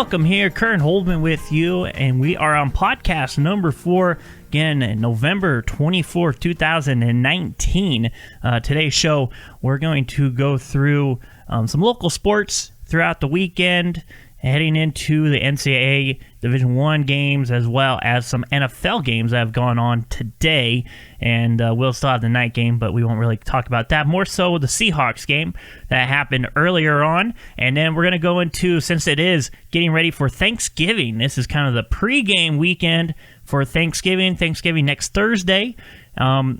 welcome here. Curran Holdman with you, and we are on podcast number 4, again, November 24th, 2019. Today's show, we're going to go through some local sports throughout the weekend, heading into the NCAA Division I games, as well as some NFL games that have gone on today. And we'll still have the night game, but we won't really talk about that. More so the Seahawks game that happened earlier on. And then we're going to go into, since it is getting ready for Thanksgiving, this is kind of the pregame weekend for Thanksgiving next Thursday.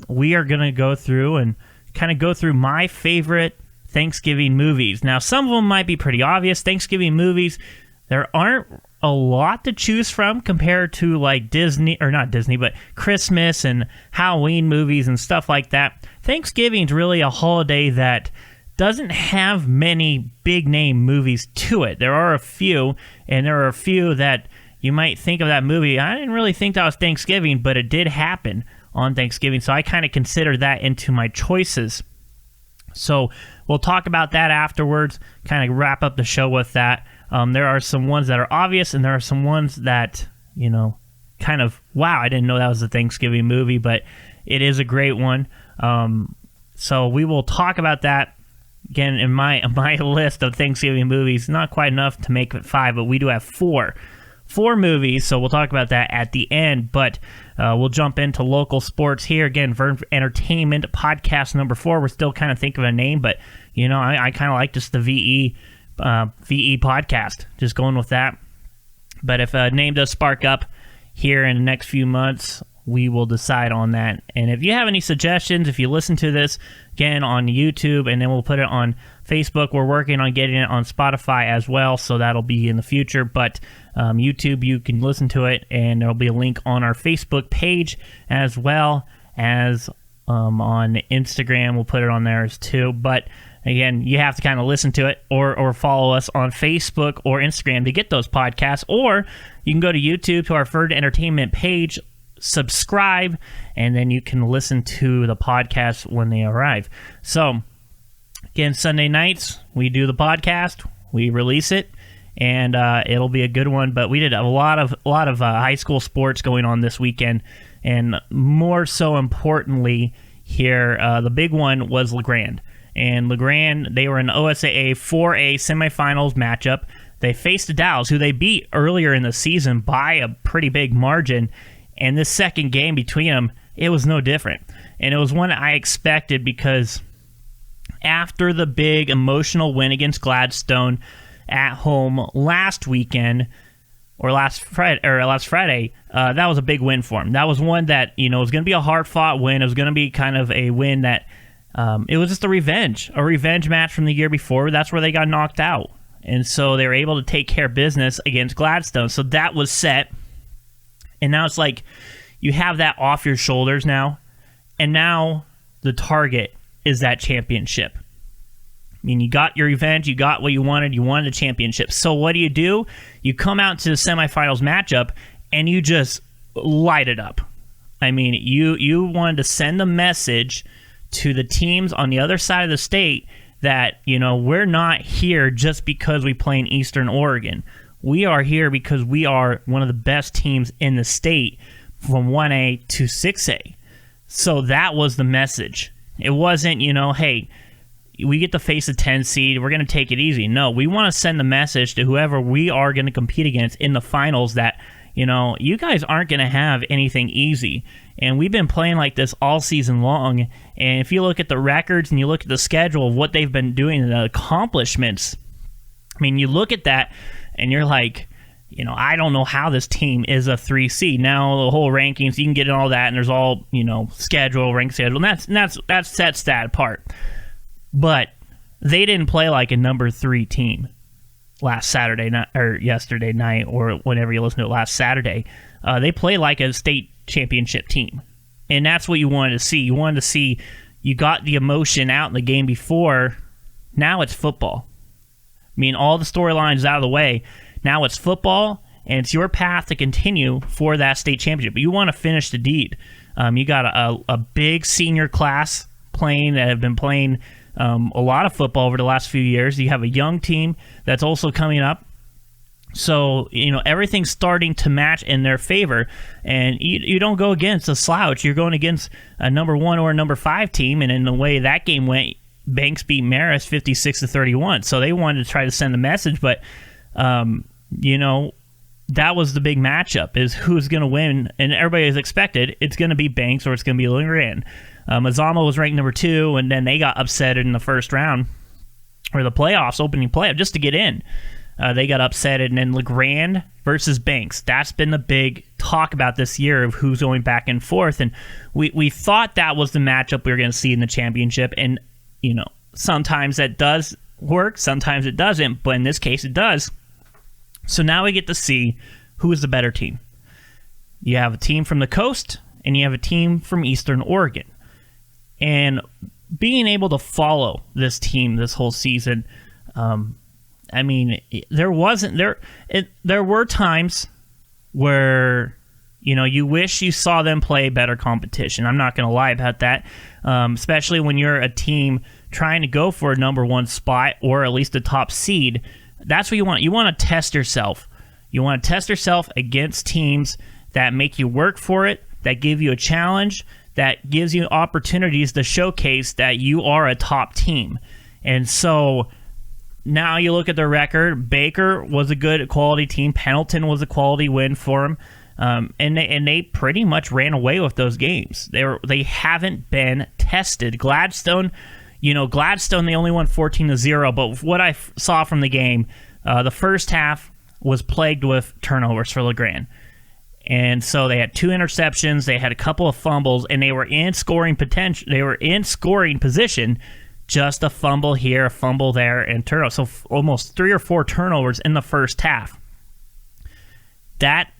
We are going to go through and kind of go through my favorite Thanksgiving movies. Now, some of them might be pretty obvious. Thanksgiving movies, there aren't a lot to choose from compared to like Disney, or not Disney, but Christmas and Halloween movies and stuff like that. Thanksgiving is really a holiday that doesn't have many big name movies to it. There are a few, and there are a few that you might think of that movie. I didn't really think that was Thanksgiving, but it did happen on Thanksgiving, so I kind of consider that into my choices. So we'll talk about that afterwards, kind of wrap up the show with that. There are some ones that are obvious, and there are some ones that, kind of, wow, I didn't know that was a Thanksgiving movie, but it is a great one. So we will talk about that. Again, in my list of Thanksgiving movies, not quite enough to make it 5, but we do have 4 movies, so we'll talk about that at the end. But we'll jump into local sports here. Again, Vern Entertainment, podcast number 4. We're still kind of thinking of a name, but, I kind of like just the VE podcast, just going with that. But if a name does spark up here in the next few months, we will decide on that. And if you have any suggestions, if you listen to this again on YouTube, and then we'll put it on Facebook, we're working on getting it on Spotify as well, so that'll be in the future. But YouTube, you can listen to it, and there'll be a link on our Facebook page, as well as on Instagram. We'll put it on there too. But again, you have to kind of listen to it or follow us on Facebook or Instagram to get those podcasts. Or you can go to YouTube to our Vern Entertainment page, subscribe, and then you can listen to the podcast when they arrive. So, again, Sunday nights, we do the podcast, we release it, and it'll be a good one. But we did a lot of high school sports going on this weekend, and more so importantly here, the big one was LeGrand. And LeGrand, they were in the OSAA 4A semifinals matchup. They faced Dallas, who they beat earlier in the season by a pretty big margin. And this second game between them, it was no different. And it was one I expected, because after the big emotional win against Gladstone at home last weekend, or last Friday, that was a big win for him. That was one that, was going to be a hard-fought win. It was going to be kind of a win that it was just a revenge match from the year before. That's where they got knocked out. And so they were able to take care of business against Gladstone. So that was set. And now it's like you have that off your shoulders now. And now the target is that championship. I mean, you got your revenge. You got what you wanted. You wanted a championship. So what do? You come out to the semifinals matchup, and you just light it up. I mean, you wanted to send a message to the teams on the other side of the state that, we're not here just because we play in Eastern Oregon. We are here because we are one of the best teams in the state from 1A to 6A. So that was the message. It wasn't, hey, we get to face a 10 seed, we're going to take it easy. No, we want to send the message to whoever we are going to compete against in the finals that, you guys aren't going to have anything easy. And we've been playing like this all season long. And if you look at the records and you look at the schedule of what they've been doing and the accomplishments, I mean, you look at that and you're like, I don't know how this team is a 3C. Now, the whole rankings, you can get in all that, and there's all, schedule, rank schedule, and that sets that apart. But they didn't play like a number 3 team last Saturday night, or yesterday night, or whenever you listen to it, last Saturday. They play like a state championship team. And that's what you wanted to see. You wanted to see, you got the emotion out in the game before. Now it's football. I mean, all the storylines out of the way. Now it's football, and it's your path to continue for that state championship. But you want to finish the deed. You got a big senior class that have been playing a lot of football over the last few years. You have a young team that's also coming up. So, everything's starting to match in their favor, and you don't go against a slouch. You're going against a number 1 or a number 5 team, and in the way that game went, Banks beat Marist 56-31. So they wanted to try to send a message, but, that was the big matchup, is who's going to win, and everybody has expected it's going to be Banks or it's going to be Legrand. Mazama was ranked number 2, and then they got upset in the first round, or the playoffs, opening playoff, just to get in. They got upset, and then Legrand versus Banks. That's been the big talk about this year of who's going back and forth. And we thought that was the matchup we were going to see in the championship. And, sometimes that does work, sometimes it doesn't. But in this case, it does. So now we get to see who is the better team. You have a team from the coast, and you have a team from Eastern Oregon. And being able to follow this team this whole season, there were times where, you wish you saw them play better competition. I'm not going to lie about that, especially when you're a team trying to go for a number 1 spot or at least a top seed. That's what you want. You want to test yourself. You want to test yourself against teams that make you work for it, that give you a challenge, that gives you opportunities to showcase that you are a top team. And so now you look at their record. Baker was a good quality team. Pendleton was a quality win for them. And they pretty much ran away with those games. They haven't been tested. Gladstone, they only won 14-0. But what I saw from the game, the first half was plagued with turnovers for Legrand. And so they had 2 interceptions. They had a couple of fumbles, and they were in scoring potential. They were in scoring position. Just a fumble here, a fumble there, and turnover. So almost 3 or 4 turnovers in the first half. That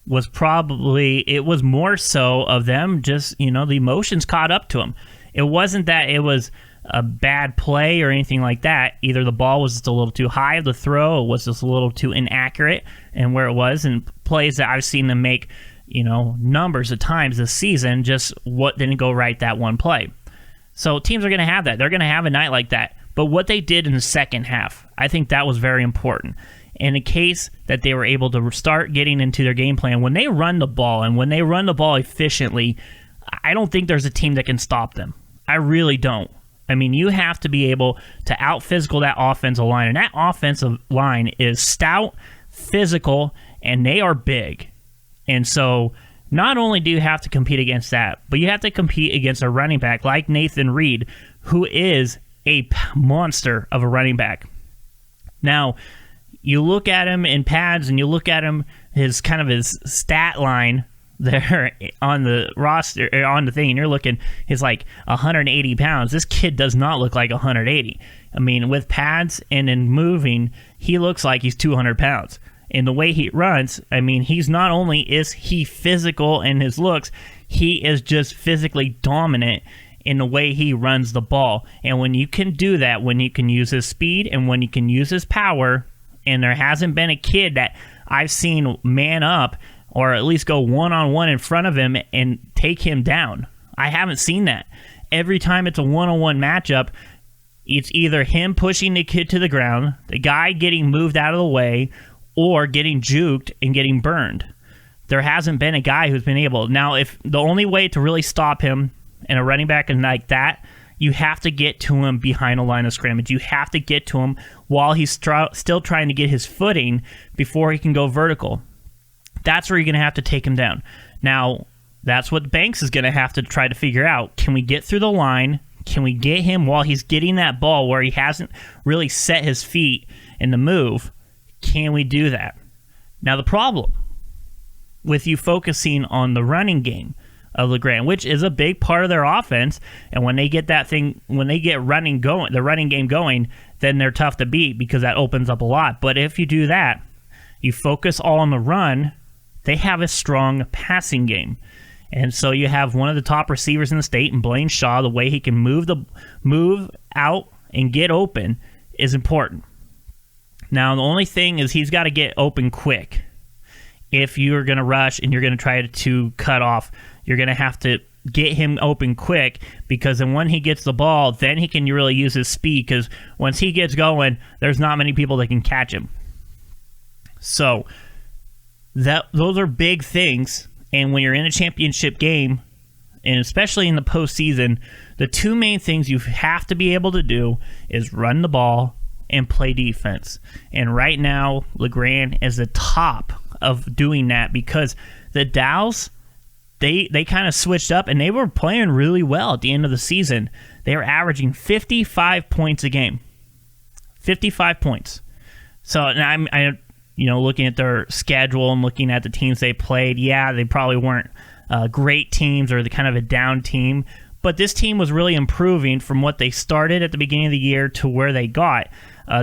was it was more so of them just, the emotions caught up to them. It wasn't that it was a bad play or anything like that. Either the ball was just a little too high of the throw, or was just a little too inaccurate and where it was. And plays that I've seen them make, numbers of times this season, just what didn't go right that one play. So teams are going to have that. They're going to have a night like that. But what they did in the second half, I think that was very important. In a case that they were able to start getting into their game plan, when they run the ball and when they run the ball efficiently, I don't think there's a team that can stop them. I really don't. You have to be able to out-physical that offensive line. And that offensive line is stout, physical, and they are big. And so not only do you have to compete against that, but you have to compete against a running back like Nathan Reed, who is a monster of a running back. Now, you look at him in pads and you look at him, his stat line there on the roster, on the thing, and you're looking, he's like 180 pounds. This kid does not look like 180. With pads and in moving, he looks like he's 200 pounds. In the way he runs, he's not only is he physical in his looks, he is just physically dominant in the way he runs the ball. And when you can do that, when you can use his speed and when you can use his power, and there hasn't been a kid that I've seen man up or at least go one-on-one in front of him and take him down. I haven't seen that. Every time it's a one-on-one matchup, it's either him pushing the kid to the ground, the guy getting moved out of the way, or getting juked and getting burned. There hasn't been a guy who's been able. Now, if the only way to really stop him and a running back like that, you have to get to him behind a line of scrimmage. You have to get to him while he's still trying to get his footing before he can go vertical. That's where you're going to have to take him down. Now, that's what Banks is going to have to try to figure out. Can we get through the line? Can we get him while he's getting that ball where he hasn't really set his feet in the move? Can we do that? Now, the problem with you focusing on the running game of Legrand, which is a big part of their offense, and when they get the running game going, then they're tough to beat because that opens up a lot. But if you do that, you focus all on the run, they have a strong passing game. And so you have one of the top receivers in the state, and Blaine Shaw, the way he can move out and get open is important. Now, the only thing is he's got to get open quick. If you're going to rush and you're going to try to cut off, you're going to have to get him open quick, because then when he gets the ball, then he can really use his speed, because once he gets going, there's not many people that can catch him. So those are big things. And when you're in a championship game, and especially in the postseason, the two main things you have to be able to do is run the ball and play defense. And right now, LeGrand is the top of doing that because the Dows, they kind of switched up, and they were playing really well at the end of the season. They were averaging 55 points a game. 55 points. So I'm looking at their schedule and looking at the teams they played, they probably weren't great teams or the kind of a down team, but this team was really improving from what they started at the beginning of the year to where they got.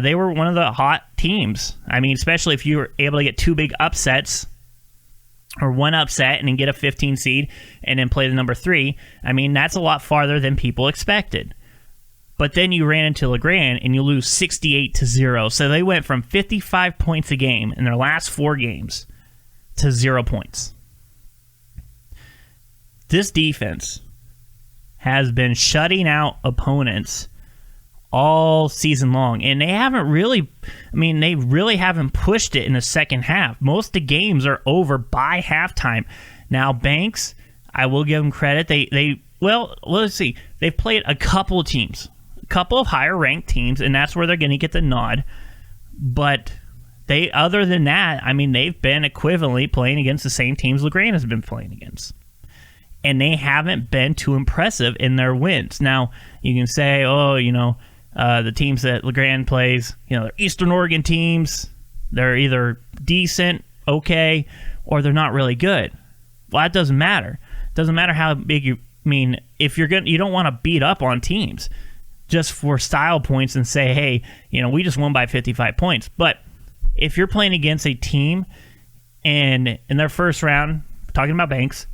They were one of the hot teams. I mean, especially if you were able to get two big upsets or one upset and then get a 15 seed and then play the number 3. I mean, that's a lot farther than people expected. But then you ran into LeGrand and you lose 68-0. So they went from 55 points a game in their last 4 games to 0 points. This defense has been shutting out opponents all season long. And they really haven't pushed it in the second half. Most of the games are over by halftime. Now, Banks, I will give them credit. Let's see. They've played a couple of teams. Couple of higher ranked teams, and that's where they're going to get the nod. But other than that, I mean, they've been equivalently playing against the same teams LeGrand has been playing against. And they haven't been too impressive in their wins. Now, you can say, the teams that LeGrand plays, they're Eastern Oregon teams. They're either decent, okay, or they're not really good. Well, that doesn't matter. It doesn't matter how big if you don't want to beat up on teams just for style points and say, hey, we just won by 55 points. But if you're playing against a team and in their first round, talking about Banks,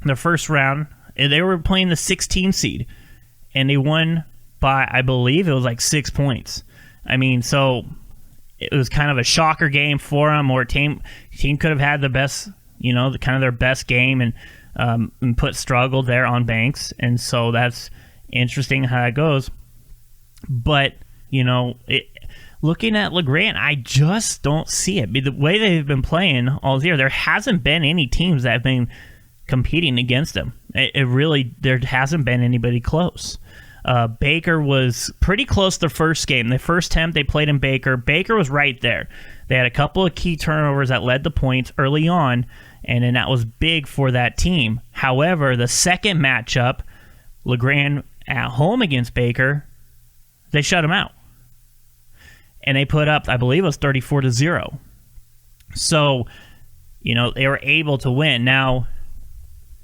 their first round, they were playing the 16 seed and they won by, I believe it was like 6 points. I mean, so it was kind of a shocker game for them, or team could have had the best, their best game and put struggle there on Banks. And so that's interesting how it goes. But, looking at LeGrand, I just don't see it. The way they've been playing all year, there hasn't been any teams that have been competing against them. There hasn't been anybody close. Baker was pretty close the first game. The first attempt they played in Baker was right there. They had a couple of key turnovers that led to points early on, and then that was big for that team. However, the second matchup, LeGrand at home against Baker, they shut him out. And they put up, I believe it was 34-0. So, they were able to win. Now,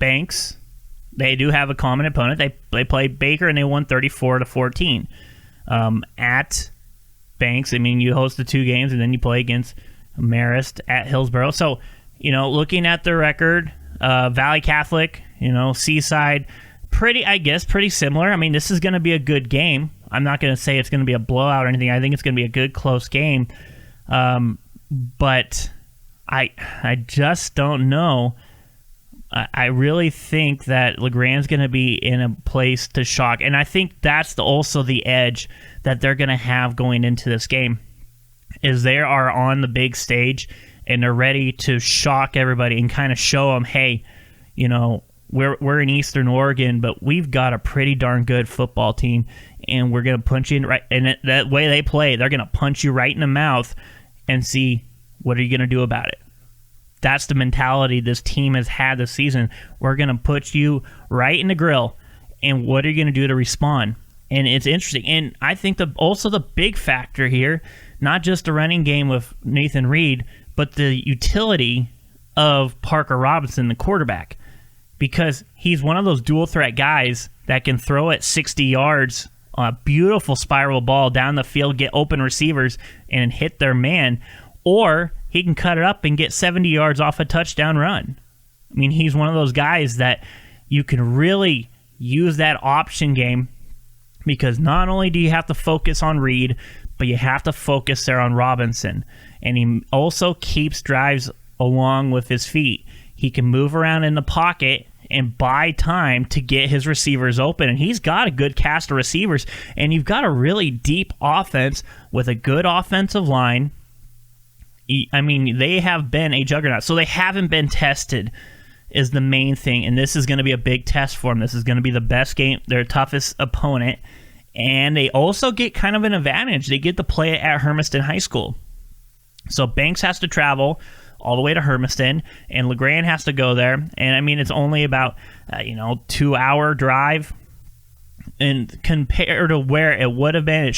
Banks, they do have a common opponent. They played Baker and they won 34-14. At Banks, you host the 2 games and then you play against Marist at Hillsborough. So, looking at the record, Valley Catholic, Seaside, pretty similar. This is going to be a good game. I'm not going to say it's going to be a blowout or anything. I think it's going to be a good, close game. But I just don't know. I really think that LeGrand's going to be in a place to shock. And I think that's also the edge that they're going to have going into this game, is they are on the big stage and they're ready to shock everybody and kind of show them, hey, we're in Eastern Oregon, but we've got a pretty darn good football team, and we're going to punch you in right. And that way they play, they're going to punch you right in the mouth and see what are you going to do about it. That's the mentality this team has had this season. We're going to put you right in the grill, and what are you going to do to respond? And it's interesting. And I think also the big factor here, not just the running game with Nathan Reed, but the utility of Parker Robinson, the quarterback. Because he's one of those dual threat guys that can throw it 60 yards on a beautiful spiral ball down the field, get open receivers, and hit their man. Or he can cut it up and get 70 yards off a touchdown run. He's one of those guys that you can really use that option game, because not only do you have to focus on Reed, but you have to focus there on Robinson. And he also keeps drives along with his feet. He can move around in the pocket and buy time to get his receivers open. And he's got a good cast of receivers. And you've got a really deep offense with a good offensive line I mean, they have been a juggernaut. So they haven't been tested is the main thing, and this is going to be a big test for them. This is going to be the best game, their toughest opponent, and they also get kind of an advantage. They get to play at Hermiston High School. So Banks has to travel all the way to Hermiston, and LeGrand has to go there. And I mean, it's only about 2-hour drive, and compared to where it would have been,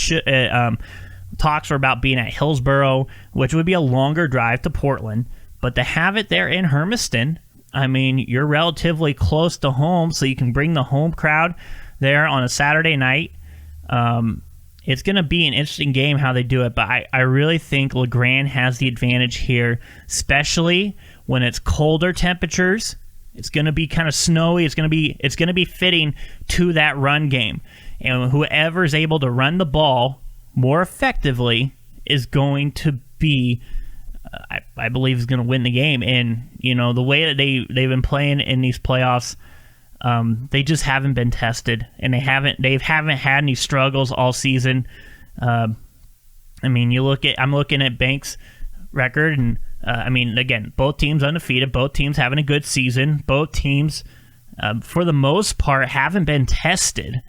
talks were about being at Hillsboro, which would be a longer drive to Portland. But to have it there in Hermiston, I mean, you're relatively close to home, so you can bring the home crowd there on a Saturday night. It's going to be an interesting game how they do it, but I really think LeGrand has the advantage here, especially when it's colder temperatures. It's going to be kind of snowy. It's going to be fitting to that run game, and whoever is able to run the ball more effectively is going to be, I believe, is going to win the game. And the way that they've been playing in these playoffs. They just haven't been tested, and they haven't had any struggles all season. I mean, I'm looking at Banks' record, and I mean, again, both teams undefeated, both teams having a good season, both teams, for the most part, haven't been tested,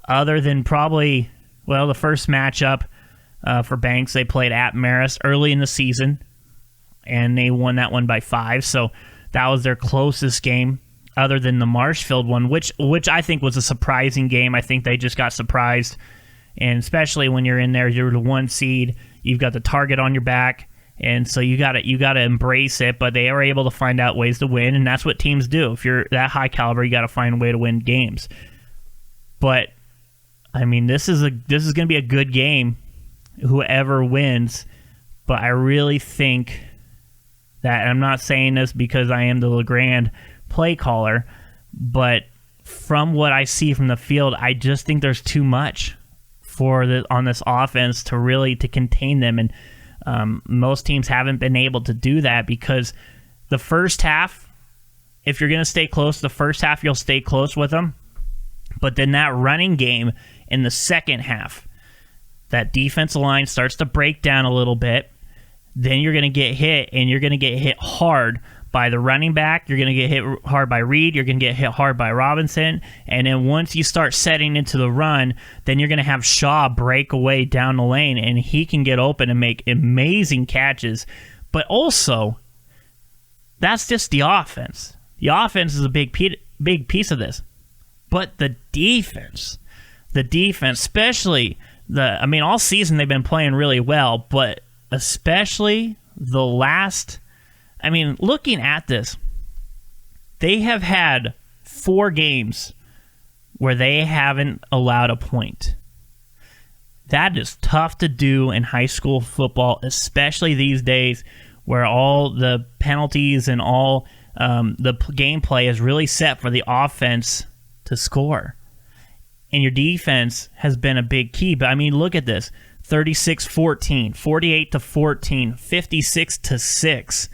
other than probably, the first matchup for Banks, they played at Marist early in the season, and they won that one by 5, so that was their closest game, other than the Marshfield one, which I think was a surprising game. I think they just got surprised, and especially when you're in there, you're the 1 seed, you've got the target on your back, and so you got to embrace it. But they are able to find out ways to win, and that's what teams do. If you're that high caliber, you got to find a way to win games. But I mean, this is going to be a good game, whoever wins. But I really think that, and I'm not saying this because I am the LeGrand play caller, but from what I see from the field, I just think there's too much on this offense to contain them, and most teams haven't been able to do that, because the first half, if you're going to stay close, the first half you'll stay close with them, but then that running game in the second half, that defensive line starts to break down a little bit, then you're going to get hit, and you're going to get hit hard by the running back, you're going to get hit hard by Reed, you're going to get hit hard by Robinson, and then once you start setting into the run, then you're going to have Shaw break away down the lane, and he can get open and make amazing catches. But also, that's just the offense. The offense is a big piece of this. But the defense, especially all season they've been playing really well, but especially the last... looking at this, they have had 4 games where they haven't allowed a point. That is tough to do in high school football, especially these days where all the penalties and all the gameplay is really set for the offense to score. And your defense has been a big key. But, look at this. 36-14, 48-14, 56-6.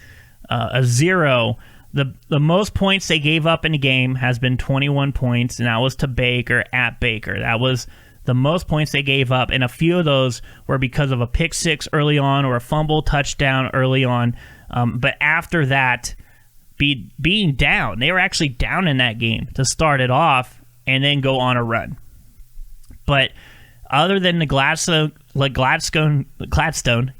A 0. The most points they gave up in a game has been 21 points, and that was to Baker at Baker. That was the most points they gave up, and a few of those were because of a pick 6 early on or a fumble touchdown early on. But after that, being down, they were actually down in that game to start it off and then go on a run. But other than the Gladstone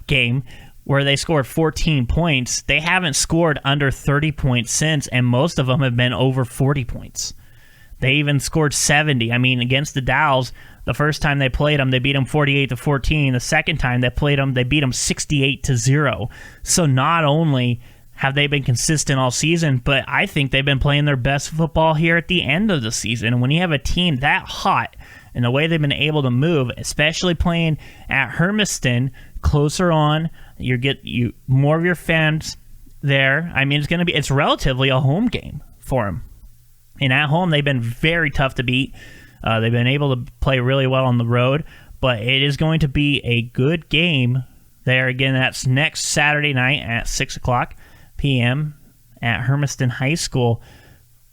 game, where they scored 14 points, they haven't scored under 30 points since, and most of them have been over 40 points. They even scored 70. Against the Dowls, the first time they played them, they beat them 48-14. The second time they played them, they beat them 68-0. So not only have they been consistent all season, but I think they've been playing their best football here at the end of the season. And when you have a team that hot and the way they've been able to move, especially playing at Hermiston, closer on, you get more of your fans there. It's relatively a home game for them. And at home, they've been very tough to beat. They've been able to play really well on the road, but it is going to be a good game there. Again, that's next Saturday night at 6 o'clock p.m. at Hermiston High School.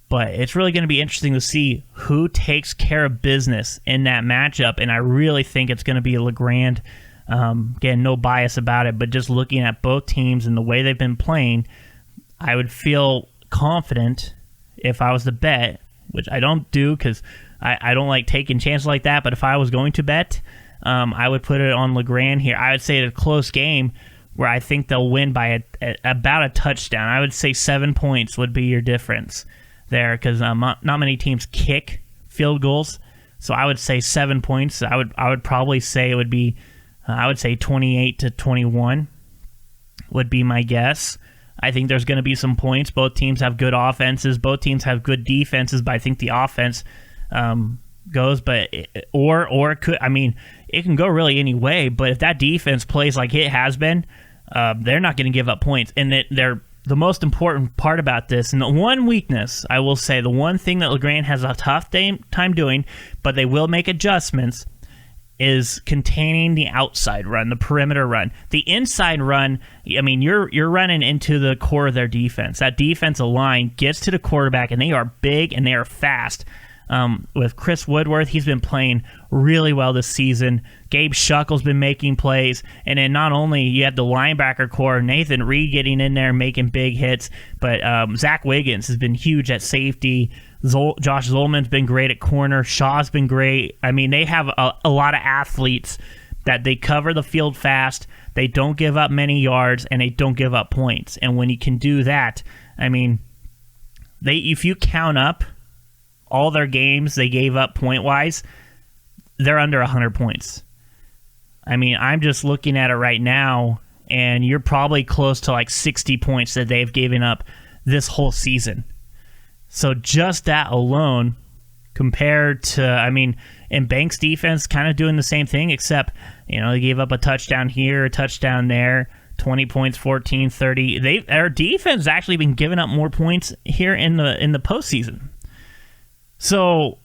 But it's really going to be interesting to see who takes care of business in that matchup, and I really think it's going to be LeGrand Again, no bias about it, but just looking at both teams and the way they've been playing, I would feel confident if I was to bet, which I don't do because I don't like taking chances like that, but if I was going to bet, I would put it on LeGrand here. I would say it's a close game where I think they'll win by about a touchdown. I would say 7 points would be your difference there because not many teams kick field goals. So I would say 7 points. I would probably say it would be, I would say 28-21 would be my guess. I think there's going to be some points. Both teams have good offenses. Both teams have good defenses, but I think the offense goes. But or it could. I mean, it can go really any way. But if that defense plays like it has been, they're not going to give up points. And they're the most important part about this. And the one weakness, I will say, the one thing that LeGrand has a tough time doing, but they will make adjustments, is containing the outside run, the perimeter run. The inside run, I mean, you're running into the core of their defense. That defensive line gets to the quarterback, and they are big and they are fast. With Chris Woodworth, he's been playing really well this season. Gabe Shuckle's been making plays. And then not only you have the linebacker core, Nathan Reed getting in there and making big hits, but Zach Wiggins has been huge at safety. Josh Zolman's been great at corner. Shaw's been great. I mean, they have a lot of athletes that they cover the field fast. They don't give up many yards, and they don't give up points. And when you can do that, I mean, if you count up all their games they gave up point-wise, they're under 100 points. I mean, I'm just looking at it right now, and you're probably close to like 60 points that they've given up this whole season. So just that alone, compared to, I mean, and Banks' defense kind of doing the same thing, except, they gave up a touchdown here, a touchdown there, 20 points, 14, 30. Their defense has actually been giving up more points here in the postseason. So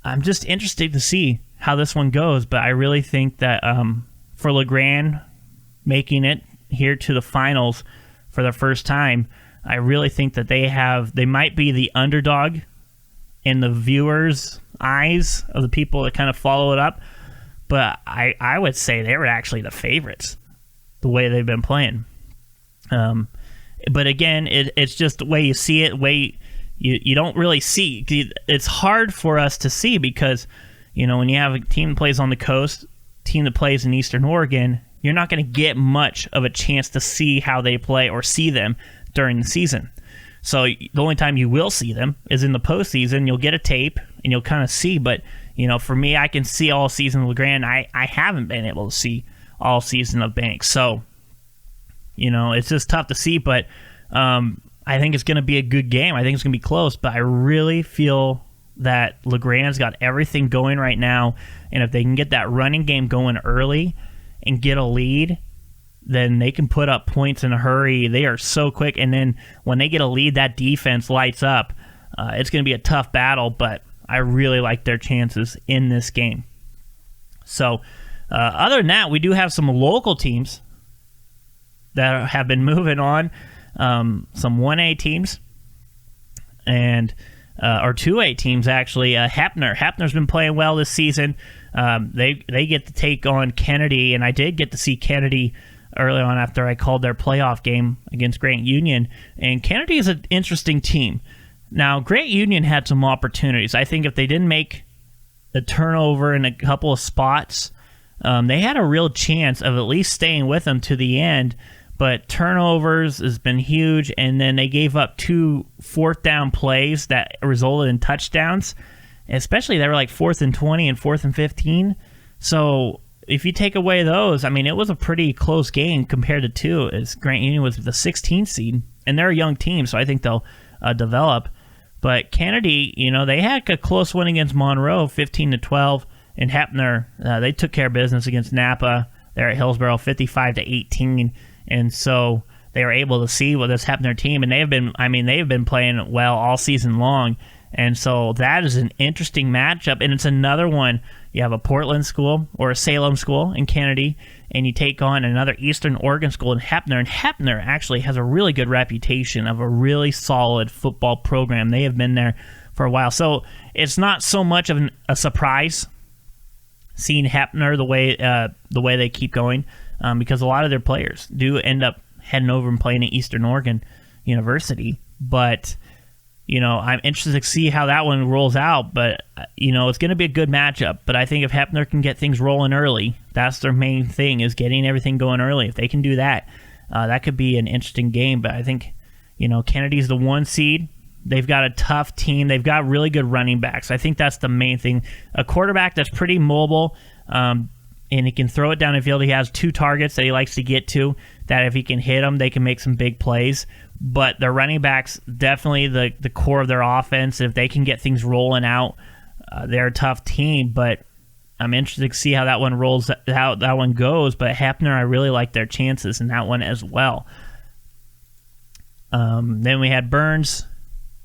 I'm just interested to see how this one goes, but I really think that for LeGrand making it here to the finals for the first time, I really think that they might be the underdog in the viewers' eyes of the people that kind of follow it up, but I would say they were actually the favorites, the way they've been playing. But again, it's just the way you see it, you don't really see. It's hard for us to see because, when you have a team that plays on the coast, team that plays in Eastern Oregon, you're not going to get much of a chance to see how they play or see them during the season. So the only time you will see them is in the postseason. You'll get a tape and you'll kind of see. But, for me, I can see all season of LeGrand. I haven't been able to see all season of Banks. So, it's just tough to see. But I think it's going to be a good game. I think it's going to be close. But I really feel that LeGrand's got everything going right now. And if they can get that running game going early and get a lead, then they can put up points in a hurry. They are so quick. And then when they get a lead, that defense lights up. It's going to be a tough battle, but I really like their chances in this game. So other than that, we do have some local teams that have been moving on. Some 1A teams and or 2A teams, actually. Hepner's been playing well this season. They get to take on Kennedy, and I did get to see Kennedy early on after I called their playoff game against Grant Union. And Kennedy is an interesting team. Now, Grant Union had some opportunities. I think if they didn't make a turnover in a couple of spots, they had a real chance of at least staying with them to the end. But turnovers has been huge, and then they gave up 2 fourth-down plays that resulted in touchdowns. Especially they were like 4th and 20 and 4th and 15. So if you take away those, I mean, it was a pretty close game compared to 2, as Grant Union was the 16th seed, and they're a young team, so I think they'll develop. But Kennedy, they had a close win against Monroe, 15-12, and Hepner, they took care of business against Napa. They're at Hillsborough, 55-18. And so they were able to see what this Hepner team, and they have been playing well all season long. And so that is an interesting matchup, and it's another one. You have a Portland school or a Salem school in Kennedy, and you take on another Eastern Oregon school in Hepner. And Hepner actually has a really good reputation of a really solid football program. They have been there for a while. So it's not so much of a surprise seeing Hepner the way they keep going, because a lot of their players do end up heading over and playing at Eastern Oregon University. But I'm interested to see how that one rolls out. But it's going to be a good matchup. But I think if Hepner can get things rolling early, that's their main thing, is getting everything going early. If they can do that, that could be an interesting game. But I think Kennedy's the 1 seed. They've got a tough team. They've got really good running backs. I think that's the main thing. A quarterback that's pretty mobile, and he can throw it down the field. He has 2 targets that he likes to get to, that if he can hit them, they can make some big plays. But their running backs, definitely the core of their offense. If they can get things rolling out, they're a tough team. But I'm interested to see how that one rolls, how that one goes. But Hepner, I really like their chances in that one as well. Then we had Burns.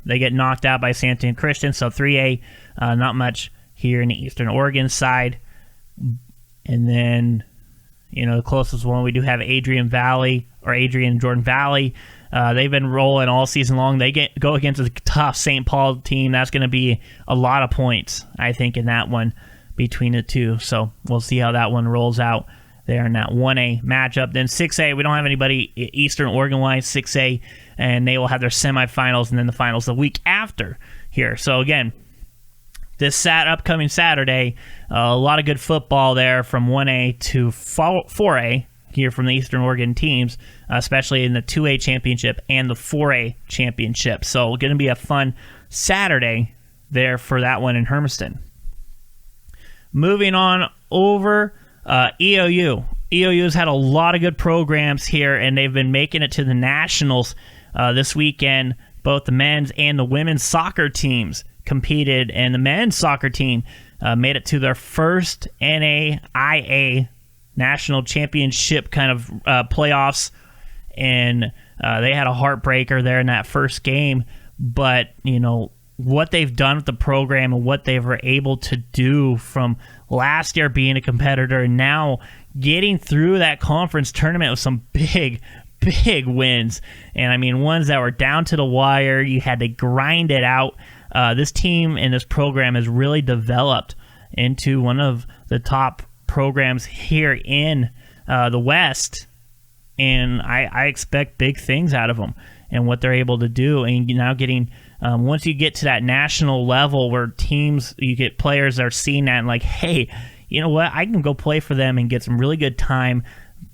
They get knocked out by Santan Christian, so 3A, not much here in the Eastern Oregon side. And then, the closest one, we do have Adrian Jordan Valley. They've been rolling all season long. They go against a tough St. Paul team. That's going to be a lot of points, I think, in that one between the two. So we'll see how that one rolls out there in that 1A matchup. Then 6A, we don't have anybody Eastern Oregon-wise, 6A, and they will have their semifinals and then the finals the week after here. So again, this upcoming Saturday, a lot of good football there from 1A to 4A here from the Eastern Oregon teams, especially in the 2A championship and the 4A championship. So going to be a fun Saturday there for that one in Hermiston. Moving on over, EOU. EOU's had a lot of good programs here, and they've been making it to the Nationals this weekend. Both the men's and the women's soccer teams competed, and the men's soccer team made it to their first NAIA national championship kind of playoffs, and they had a heartbreaker there in that first game. But what they've done with the program and what they were able to do from last year being a competitor and now getting through that conference tournament with some big wins, and I mean ones that were down to the wire. You had to grind it out. This team and this program has really developed into one of the top programs here in the West, and I expect big things out of them and what they're able to do. And now getting once you get to that national level where teams, you get players that are seeing that and like, hey, you know what, I can go play for them and get some really good time,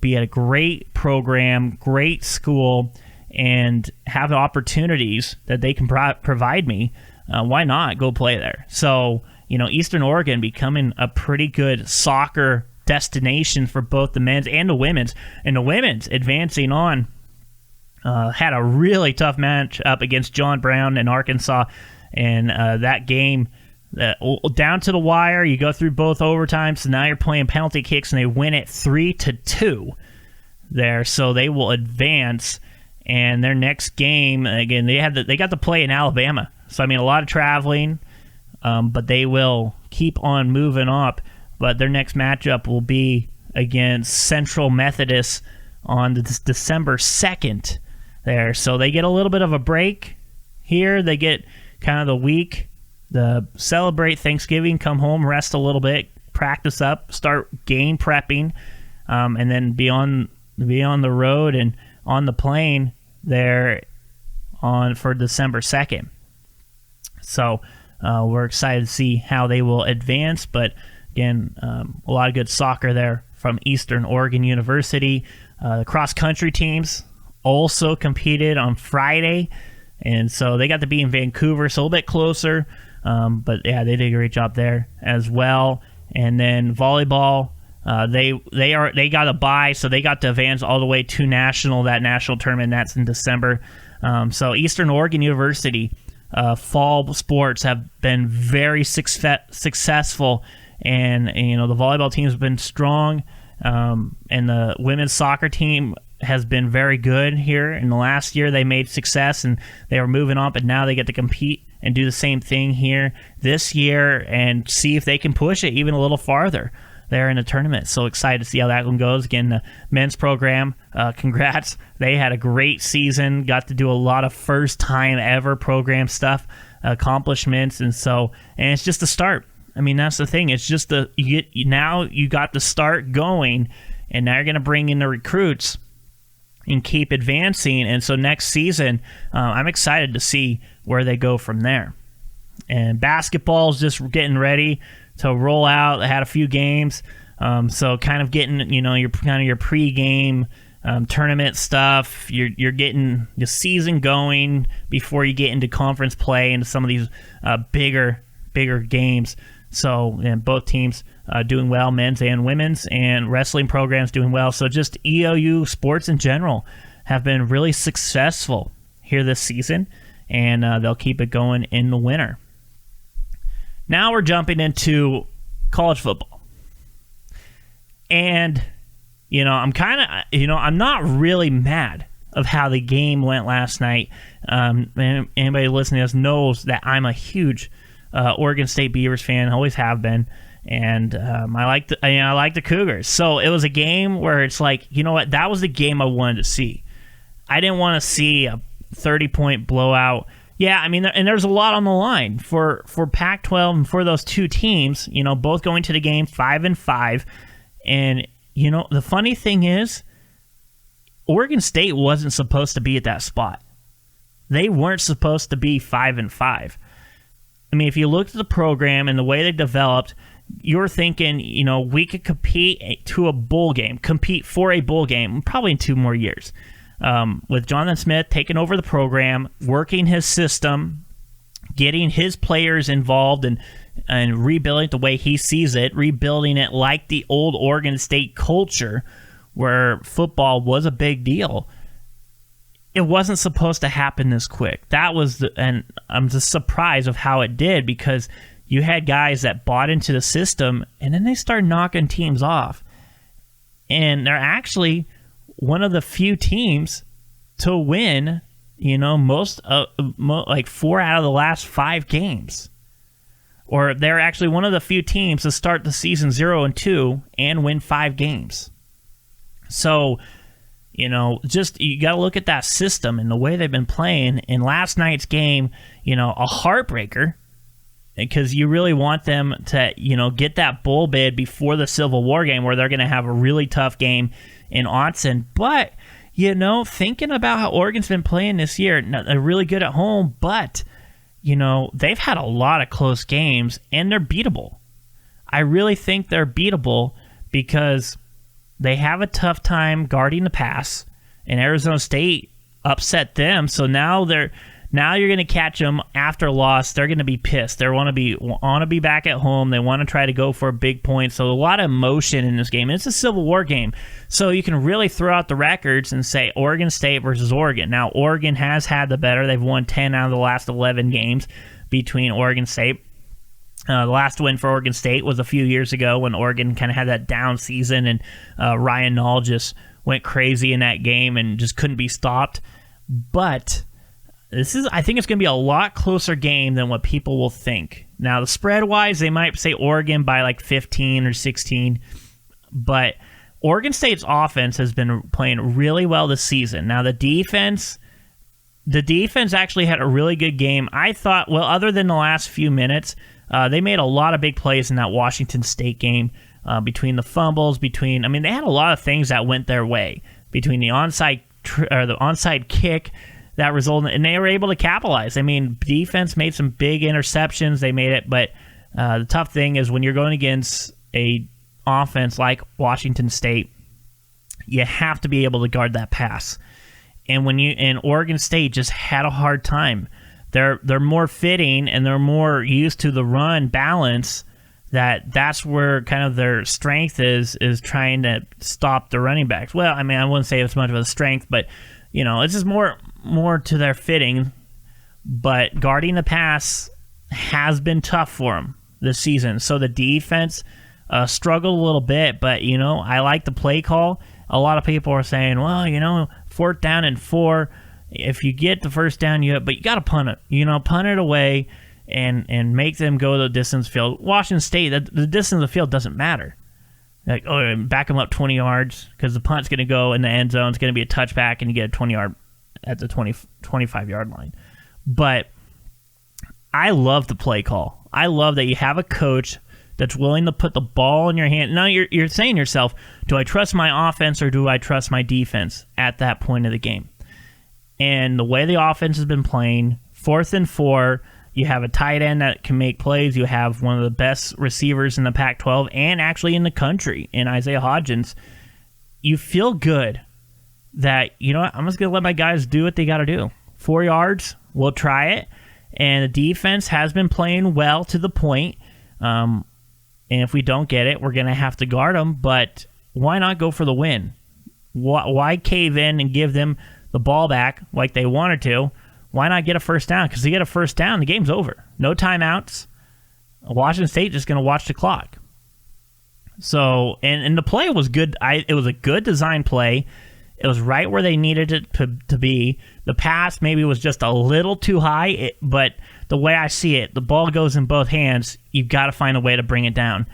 be at a great program, great school, and have opportunities that they can provide me. Why not go play there? So, Eastern Oregon becoming a pretty good soccer destination for both the men's and the women's. And the women's advancing on, had a really tough match up against John Brown in Arkansas. And that game, down to the wire, you go through both overtimes. So now you're playing penalty kicks, and they win it 3-2 there. So they will advance. And their next game, again, they got to play in Alabama. So, I mean, a lot of traveling, but they will keep on moving up. But their next matchup will be against Central Methodist on December 2nd there. So they get a little bit of a break here. They get kind of the week to celebrate Thanksgiving, come home, rest a little bit, practice up, start game prepping, and then be on the road and on the plane there for December 2nd. So we're excited to see how they will advance. But again, a lot of good soccer there from Eastern Oregon University. The cross-country teams also competed on Friday, and so they got to be in Vancouver, so a little bit closer. But yeah, they did a great job there as well. And then volleyball, they got a bye, so they got to advance all the way to that national tournament. That's in December. So Eastern Oregon University fall sports have been very successful, and the volleyball team has been strong, and the women's soccer team has been very good here. In the last year, they made success, and they were moving on, but now they get to compete and do the same thing here this year and see if they can push it even a little farther there in the tournament. So excited to see how that one goes. Again, the men's program, congrats. They had a great season, got to do a lot of first-time ever program stuff, accomplishments, and it's just a start. I mean, that's the thing. It's just now you got the start going, and now you're going to bring in the recruits and keep advancing. And so next season, I'm excited to see where they go from there. And basketball is just getting ready to roll out. They had a few games, so kind of getting your pregame tournament stuff. You're getting the season going before you get into conference play and some of these bigger games. So both teams doing well, men's and women's, and wrestling programs doing well. So just EOU sports in general have been really successful here this season, and they'll keep it going in the winter. Now we're jumping into college football. And, I'm not really mad of how the game went last night. Anybody listening to us knows that I'm a huge Oregon State Beavers fan, always have been. And I like the Cougars. So it was a game where it's like, you know what, that was the game I wanted to see. I didn't want to see a 30-point blowout. Yeah, I mean, and there's a lot on the line for Pac-12 and for those two teams, both going to the game 5-5. And, the funny thing is, Oregon State wasn't supposed to be at that spot. They weren't supposed to be 5-5. I mean, if you looked at the program and the way they developed, you're thinking, we could compete for a bowl game probably in 2 more years. With Jonathan Smith taking over the program, working his system, getting his players involved and rebuilding it the way he sees it, rebuilding it like the old Oregon State culture where football was a big deal. It wasn't supposed to happen this quick. And I'm just surprised of how it did, because you had guys that bought into the system and then they started knocking teams off. And they're actually one of the few teams to win, like 4 out of the last 5 games. Or they're actually one of the few teams to start the season 0-2 and win 5 games. So, just you got to look at that system and the way they've been playing. In last night's game, a heartbreaker, because you really want them to, get that bowl bid before the Civil War game, where they're going to have a really tough game in Autzen. But, thinking about how Oregon's been playing this year, they're really good at home, but, they've had a lot of close games, and they're beatable. I really think they're beatable because they have a tough time guarding the pass, and Arizona State upset them, so now you're going to catch them after a loss. They're going to be pissed. They want to be back at home. They want to try to go for a big point. So a lot of emotion in this game. And it's a Civil War game. So you can really throw out the records and say Oregon State versus Oregon. Now, Oregon has had the better. They've won 10 out of the last 11 games between Oregon State. The last win for Oregon State was a few years ago when Oregon kind of had that down season, and Ryan Nall just went crazy in that game and just couldn't be stopped. But I think it's going to be a lot closer game than what people will think. Now, the spread-wise, they might say Oregon by like 15 or 16, but Oregon State's offense has been playing really well this season. Now, the defense actually had a really good game. I thought, well, other than the last few minutes, they made a lot of big plays in that Washington State game, between the fumbles, they had a lot of things that went their way, between the onside kick that resulted, and they were able to capitalize. I mean, defense made some big interceptions. They made it, but the tough thing is when you're going against a offense like Washington State, you have to be able to guard that pass. And Oregon State just had a hard time. They're more fitting and they're more used to the run balance. That's where kind of their strength is trying to stop the running backs. Well, I mean, I wouldn't say it's much of a strength, but it's just more to their fitting. But guarding the pass has been tough for them this season. So the defense struggled a little bit, but I like the play call. A lot of people are saying, well, 4th down and 4. If you get the first down, but you got to punt it. Punt it away and make them go the distance field. Washington State, the distance of the field doesn't matter. Like, back them up 20 yards because the punt's going to go in the end zone. It's going to be a touchback, and you get a 20-yard at the 25-yard line. But I love the play call. I love that you have a coach that's willing to put the ball in your hand. Now you're saying to yourself, do I trust my offense or do I trust my defense at that point of the game? And the way the offense has been playing, 4th and 4, you have a tight end that can make plays. You have one of the best receivers in the Pac-12 and actually in the country in Isaiah Hodgins. You feel good that, you know what, I'm just going to let my guys do what they got to do. 4 yards, we'll try it. And the defense has been playing well to the point. And if we don't get it, we're going to have to guard them. But why not go for the win? Why cave in and give them the ball back like they wanted to? Why not get a first down? Because if you get a first down, the game's over. No timeouts. Washington State just going to watch the clock. So, and the play was good. It was a good design play. It was right where they needed it to be. The pass maybe was just a little too high, but the way I see it, the ball goes in both hands. You've got to find a way to bring it down.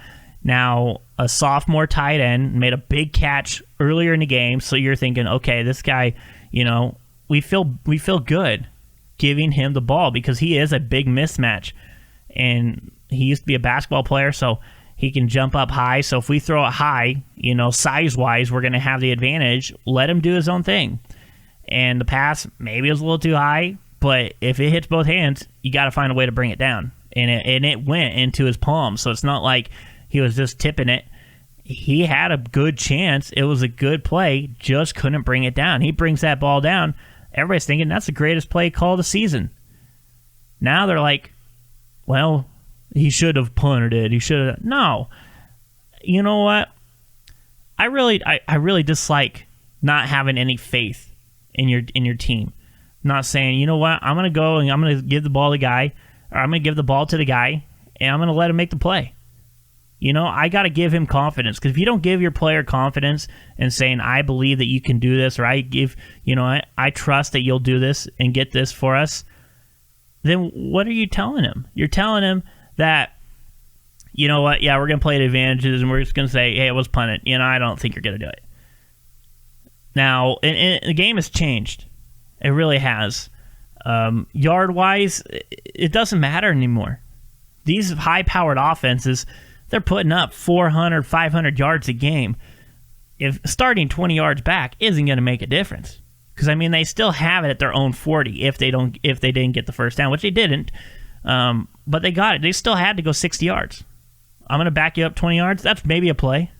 Now, a sophomore tight end made a big catch earlier in the game, so you're thinking, okay, this guy, we feel good giving him the ball because he is a big mismatch, and he used to be a basketball player, so he can jump up high. So if we throw it high, size-wise, we're going to have the advantage. Let him do his own thing. And the pass maybe was a little too high, but if it hits both hands, you got to find a way to bring it down. And it went into his palm, so it's not like he was just tipping it. He had a good chance. It was a good play, just couldn't bring it down. He brings that ball down. Everybody's thinking that's the greatest play call of the season. Now they're like, well, he should have punted it. He should have. No. You know what? I really dislike not having any faith in your team. Not saying, you know what, I'm going to go and I'm going to give the ball to the guy, or I'm going to give the ball to the guy, and I'm going to let him make the play. I got to give him confidence, because if you don't give your player confidence and saying, I believe that you can do this, or I trust that you'll do this and get this for us, then what are you telling him? You're telling him that, you know what, yeah, we're going to play the advantages, and we're just going to say, hey, it was punted. I don't think you're going to do it. Now, and the game has changed. It really has. Yard-wise, it doesn't matter anymore. These high-powered offenses, they're putting up 400, 500 yards a game. If starting 20 yards back isn't going to make a difference, because they still have it at their own 40 if they didn't get the first down, which they didn't. But they got it. They still had to go 60 yards. I'm going to back you up 20 yards. That's maybe a play.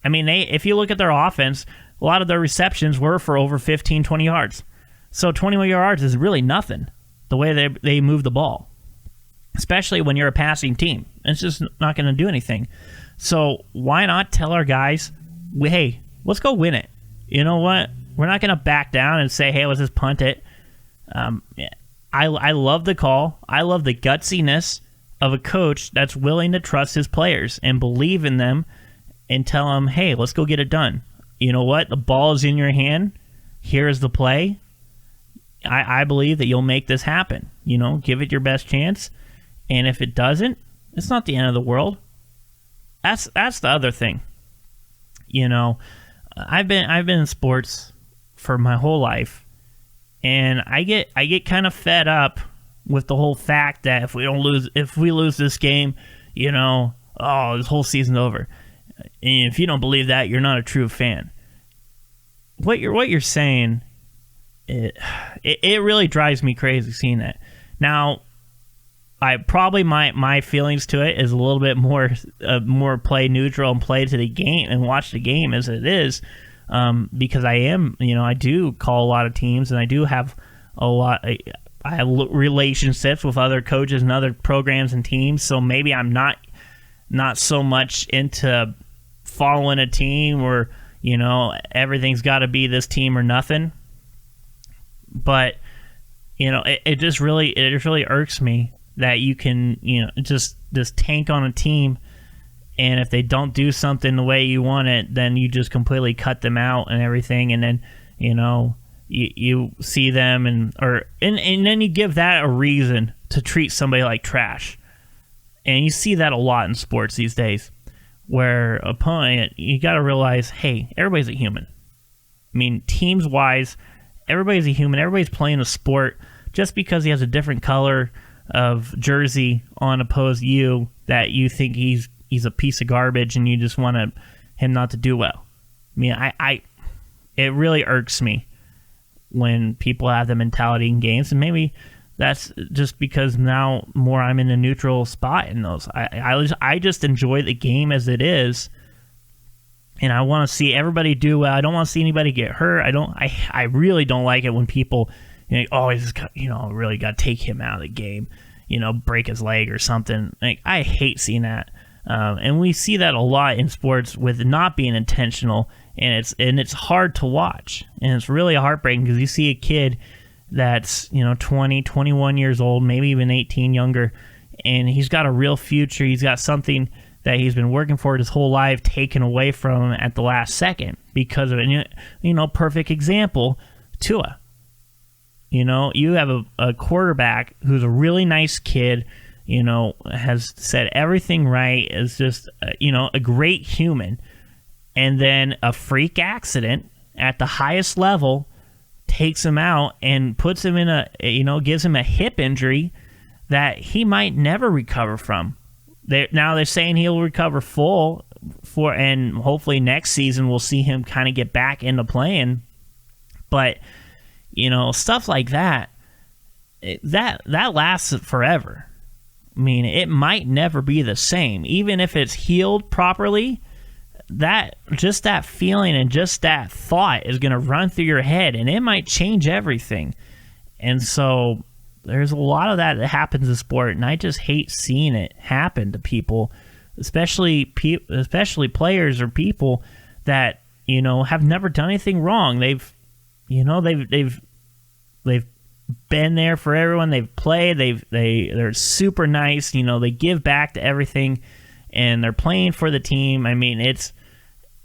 If you look at their offense, a lot of their receptions were for over 15, 20 yards. So 20 yards is really nothing, the way they move the ball, especially when you're a passing team. It's just not going to do anything. So why not tell our guys, hey, let's go win it. You know what? We're not going to back down and say, hey, let's just punt it. I love the call. I love the gutsiness of a coach that's willing to trust his players and believe in them and tell them, hey, let's go get it done. You know what? The ball is in your hand. Here is the play. I believe that you'll make this happen. Give it your best chance. And if it doesn't, it's not the end of the world. That's the other thing. I've been in sports for my whole life, and I get kind of fed up with the whole fact that if we lose this game, this whole season's over. And if you don't believe that, you're not a true fan. What you're saying, it really drives me crazy seeing that. Now, I probably my feelings to it is a little bit more play neutral and play to the game and watch the game as it is, because I do call a lot of teams, and I do have I have relationships with other coaches and other programs and teams, so maybe I'm not so much into following a team or everything's got to be this team or nothing. But it just really irks me that you can just tank on a team, and if they don't do something the way you want it, then you just completely cut them out and everything, and then you see them and then you give that a reason to treat somebody like trash. And you see that a lot in sports these days, where opponent, you got to realize, hey, everybody's a human. Teams wise, everybody's a human. Everybody's playing a sport. Just because he has a different color of jersey on opposed you that you think he's a piece of garbage and you just want him not to do well. I mean, it really irks me when people have the mentality in games, and maybe that's just because now more I'm in a neutral spot in those. I just enjoy the game as it is, and I want to see everybody do well. I don't want to see anybody get hurt. I really don't like it when people, he's got, really got to take him out of the game, break his leg or something. Like, I hate seeing that, and we see that a lot in sports with not being intentional, and it's hard to watch, and it's really heartbreaking because you see a kid that's 20, 21 years old, maybe even 18, younger, and he's got a real future. He's got something that he's been working for his whole life taken away from him at the last second because of it. Perfect example, Tua. You have a quarterback who's a really nice kid, has said everything right, is just, a great human, and then a freak accident at the highest level takes him out and puts him in gives him a hip injury that he might never recover from. Now they're saying he'll recover full and hopefully next season we'll see him kind of get back into playing. But, stuff like that lasts forever. I mean, it might never be the same. Even if it's healed properly, that feeling and just that thought is going to run through your head, and it might change everything. And so there's a lot of that happens in sport, and I just hate seeing it happen to people, especially players or people that have never done anything wrong. They've been there for everyone. They've played. They're super nice. They give back to everything, and they're playing for the team. I mean,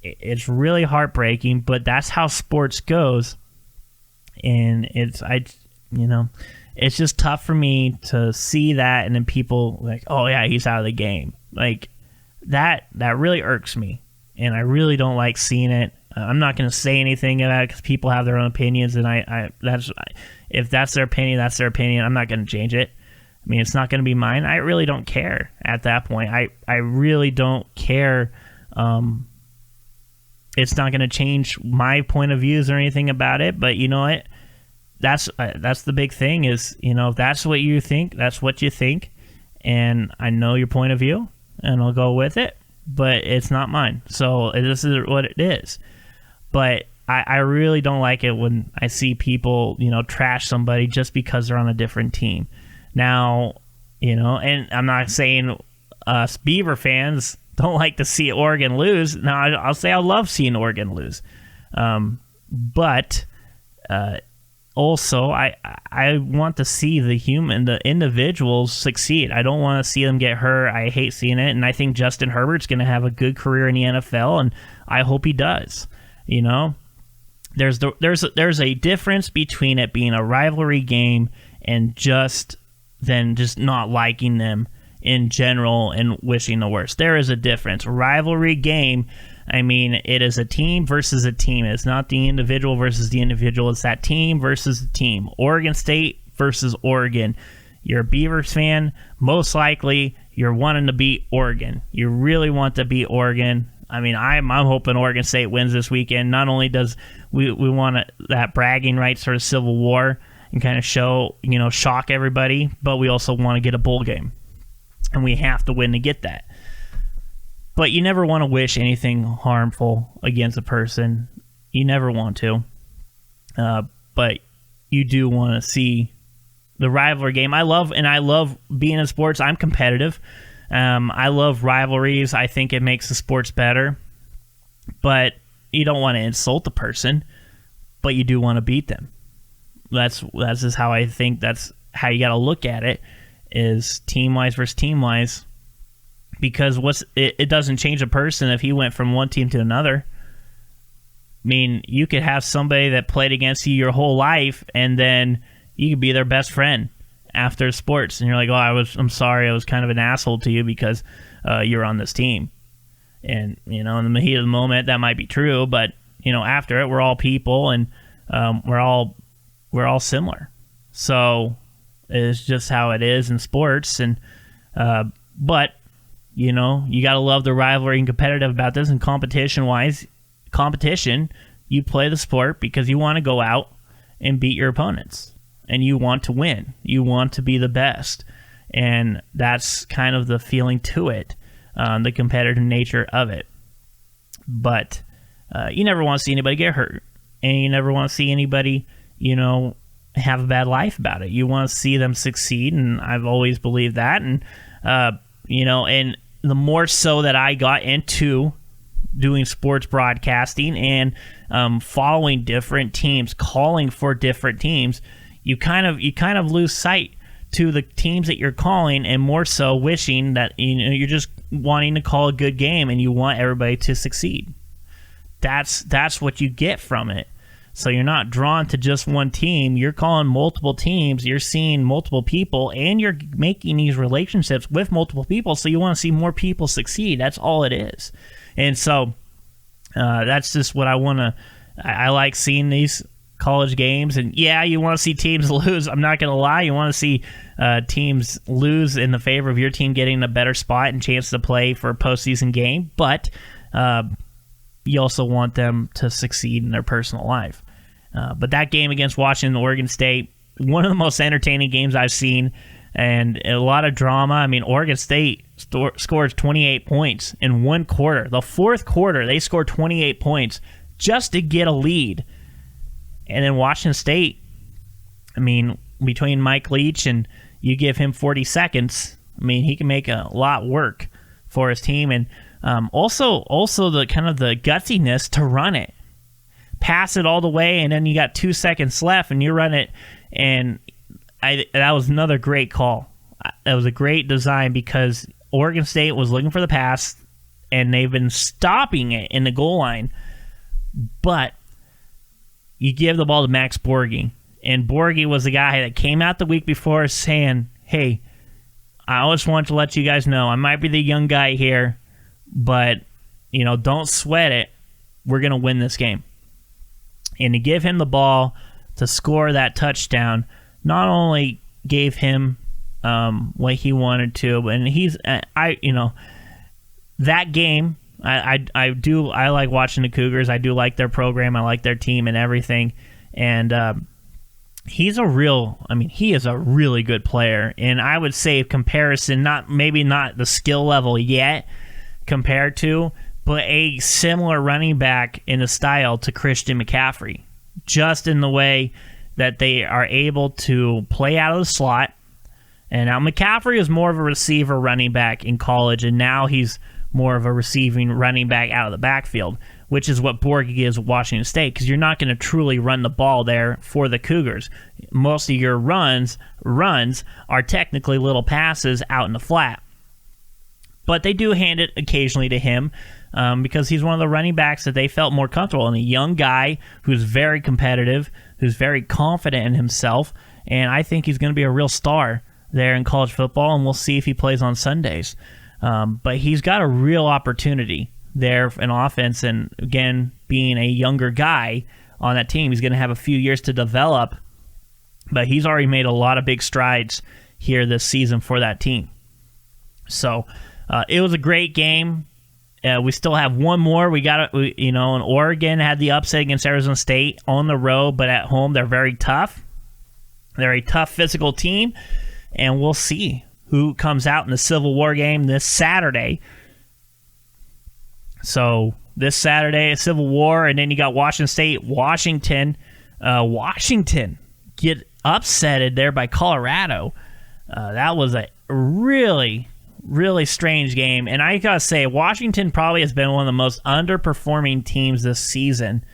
it's really heartbreaking, but that's how sports goes. And it's just tough for me to see that, and then people like, oh yeah, he's out of the game. Like that really irks me, and I really don't like seeing it. I'm not going to say anything about it because people have their own opinions, and if that's their opinion, that's their opinion. I'm not going to change it. I mean, it's not going to be mine. I really don't care at that point. I really don't care. It's not going to change my point of views or anything about it. But you know what? That's the big thing is, if that's what you think, that's what you think. And I know your point of view, and I'll go with it. But it's not mine. So this is what it is. But I really don't like it when I see people, trash somebody just because they're on a different team. Now, and I'm not saying us Beaver fans don't like to see Oregon lose. Now, I'll say I love seeing Oregon lose. But also, I want to see the individuals succeed. I don't want to see them get hurt. I hate seeing it. And I think Justin Herbert's going to have a good career in the NFL, and I hope he does. There's a difference between it being a rivalry game and just not liking them in general and wishing the worst. There is a difference. Rivalry game, I mean, it is a team versus a team. It's not the individual versus the individual. It's that team versus the team. Oregon State versus Oregon. You're a Beavers fan, most likely you're wanting to beat Oregon. You really want to beat Oregon. I mean, I'm hoping Oregon State wins this weekend. Not only does we want that bragging rights sort of Civil War and kind of shock everybody, but we also want to get a bowl game. And we have to win to get that. But you never want to wish anything harmful against a person. You never want to. But you do want to see the rivalry game. I love being in sports. I'm competitive. I love rivalries. I think it makes the sports better. But you don't want to insult the person, but you do want to beat them. That's just how I think. That's how you got to look at it, is team-wise versus team-wise. Because it doesn't change a person if he went from one team to another. I mean, you could have somebody that played against you your whole life, and then you could be their best friend after sports, and you're like, "Oh, I'm sorry, I was kind of an asshole to you because you're on this team." And in the heat of the moment, that might be true, but after it, we're all people, and we're all similar. So It's just how it is in sports. And but you got to love the rivalry and competitive about this. And competition, you play the sport because you want to go out and beat your opponents, and you want to win. You want to be the best, and that's kind of the feeling to it, the competitive nature of it. But you never want to see anybody get hurt, and you never want to see anybody, have a bad life about it. You want to see them succeed, and I've always believed that. And and the more so that I got into doing sports broadcasting and following different teams, calling for different teams, you kind of lose sight to the teams that you're calling, and more so wishing that you're just wanting to call a good game and you want everybody to succeed. That's what you get from it. So you're not drawn to just one team. You're calling multiple teams. You're seeing multiple people, and you're making these relationships with multiple people. So you want to see more people succeed. That's all it is. And so that's just what I want to. I like seeing these college games, and yeah, you want to see teams lose. I'm not going to lie. You want to see teams lose in the favor of your team getting a better spot and chance to play for a postseason game. But you also want them to succeed in their personal life. But that game against Washington, Oregon State, one of the most entertaining games I've seen, and a lot of drama. I mean, Oregon State scores 28 points in one quarter. The fourth quarter, they scored 28 points just to get a lead. And then Washington State, I mean, between Mike Leach and you give him 40 seconds, I mean, he can make a lot work for his team. And also the kind of the gutsiness to run it. Pass it all the way, and then you got 2 seconds left, and you run it. And that was another great call. That was a great design because Oregon State was looking for the pass, and they've been stopping it in the goal line. But you give the ball to Max Borghi, and Borghi was the guy that came out the week before saying, hey, I always want to let you guys know I might be the young guy here, but don't sweat it. We're going to win this game. And to give him the ball to score that touchdown not only gave him what he wanted to, but that game, I like watching the Cougars. I do like their program. I like their team and everything. And he is a really good player. And I would say comparison, maybe not the skill level yet compared to, but a similar running back in the style to Christian McCaffrey, just in the way that they are able to play out of the slot. And now McCaffrey is more of a receiver running back in college, and now he's more of a receiving running back out of the backfield, which is what Borghi is at Washington State, because you're not going to truly run the ball there for the Cougars. Most of your runs are technically little passes out in the flat. But they do hand it occasionally to him because he's one of the running backs that they felt more comfortable. And a young guy who's very competitive, who's very confident in himself. And I think he's going to be a real star there in college football, and we'll see if he plays on Sundays. But he's got a real opportunity there in offense. And again, being a younger guy on that team, he's going to have a few years to develop. But he's already made a lot of big strides here this season for that team. So it was a great game. We still have one more. And Oregon had the upset against Arizona State on the road, but at home they're very tough. They're a tough physical team, and we'll see who comes out in the Civil War game this Saturday. So this Saturday, a Civil War, and then you got Washington State, Washington get upsetted there by Colorado. That was a really, really strange game. And I got to say, Washington probably has been one of the most underperforming teams this season,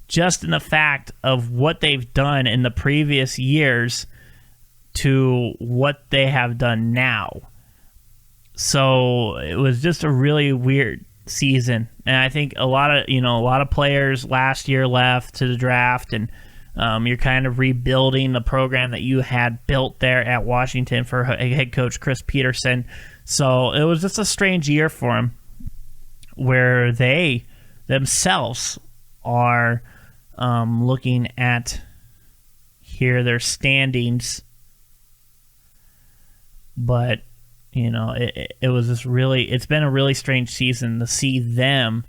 just in the fact of what they've done in the previous years to what they have done now. So it was just a really weird season. And I think a lot of players last year left to the draft, and you're kind of rebuilding the program that you had built there at Washington for head coach Chris Peterson. So it was just a strange year for him, where they themselves are looking at here their standings But it was it's been a really strange season to see them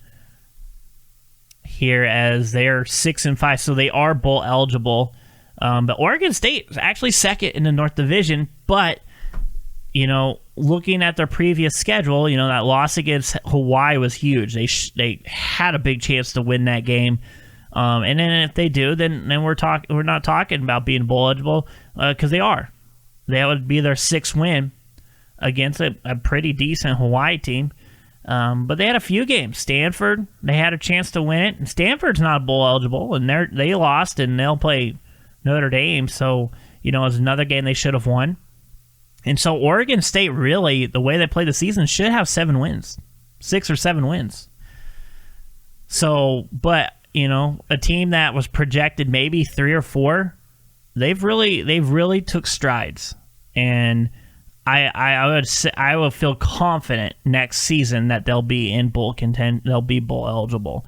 here, as they're 6-5, so they are bowl eligible. But Oregon State is actually second in the North Division, but looking at their previous schedule, that loss against Hawaii was huge. They had a big chance to win that game. And then if they do, then we're not talking about being bowl eligible, because they are. That would be their 6th win against a pretty decent Hawaii team. But they had a few games. Stanford, they had a chance to win it, and Stanford's not bowl eligible, and they lost, and they'll play Notre Dame. So it's another game they should have won. And so Oregon State, really, the way they play the season, should have 7 wins, 6 or 7 wins. So, but a team that was projected maybe 3 or 4, they've really took strides, and I would feel confident next season that they'll be in they'll be bowl eligible.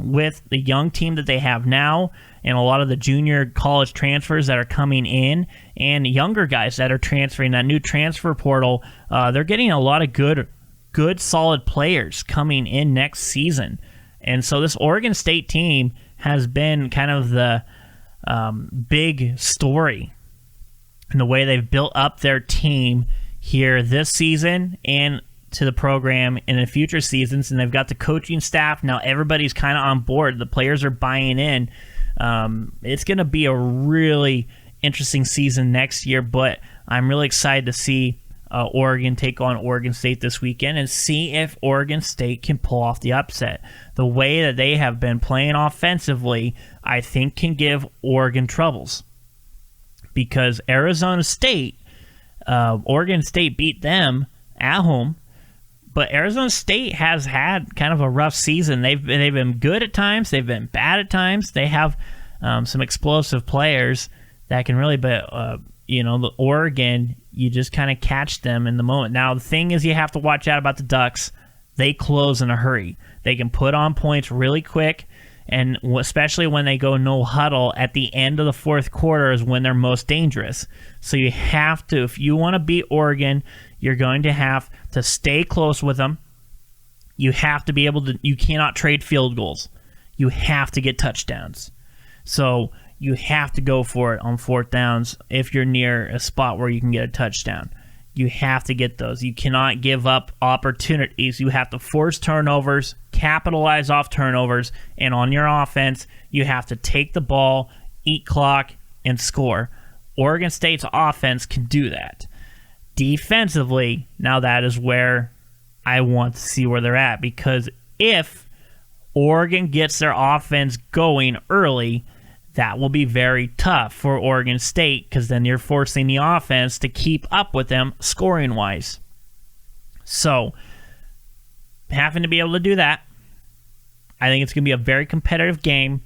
With the young team that they have now, and a lot of the junior college transfers that are coming in, and younger guys that are transferring, that new transfer portal, they're getting a lot of good solid players coming in next season. And so this Oregon State team has been kind of the big story in the way they've built up their team here this season and to the program in the future seasons. And they've got the coaching staff. Now everybody's kind of on board. The players are buying in. It's going to be a really interesting season next year, but I'm really excited to see Oregon take on Oregon State this weekend and see if Oregon State can pull off the upset. The way that they have been playing offensively, I think, can give Oregon troubles, because Arizona State, Oregon State beat them at home, but Arizona State has had kind of a rough season. They've been good at times, they've been bad at times. They have some explosive players that can really, but the Oregon, you just kind of catch them in the moment. Now, the thing is, you have to watch out about the Ducks. They close in a hurry. They can put on points really quick, and especially when they go no huddle at the end of the fourth quarter is when they're most dangerous. So you have to, if you want to beat Oregon, you're going to have to stay close with them. You have to be able to, you cannot trade field goals. You have to get touchdowns. So you have to go for it on 4th downs if you're near a spot where you can get a touchdown. You have to get those. You cannot give up opportunities. You have to force turnovers, capitalize off turnovers, and on your offense, you have to take the ball, eat clock, and score. Oregon State's offense can do that. Defensively, now that is where I want to see where they're at, because if Oregon gets their offense going early, that will be very tough for Oregon State, because then you're forcing the offense to keep up with them scoring-wise. So, having to be able to do that, I think it's going to be a very competitive game,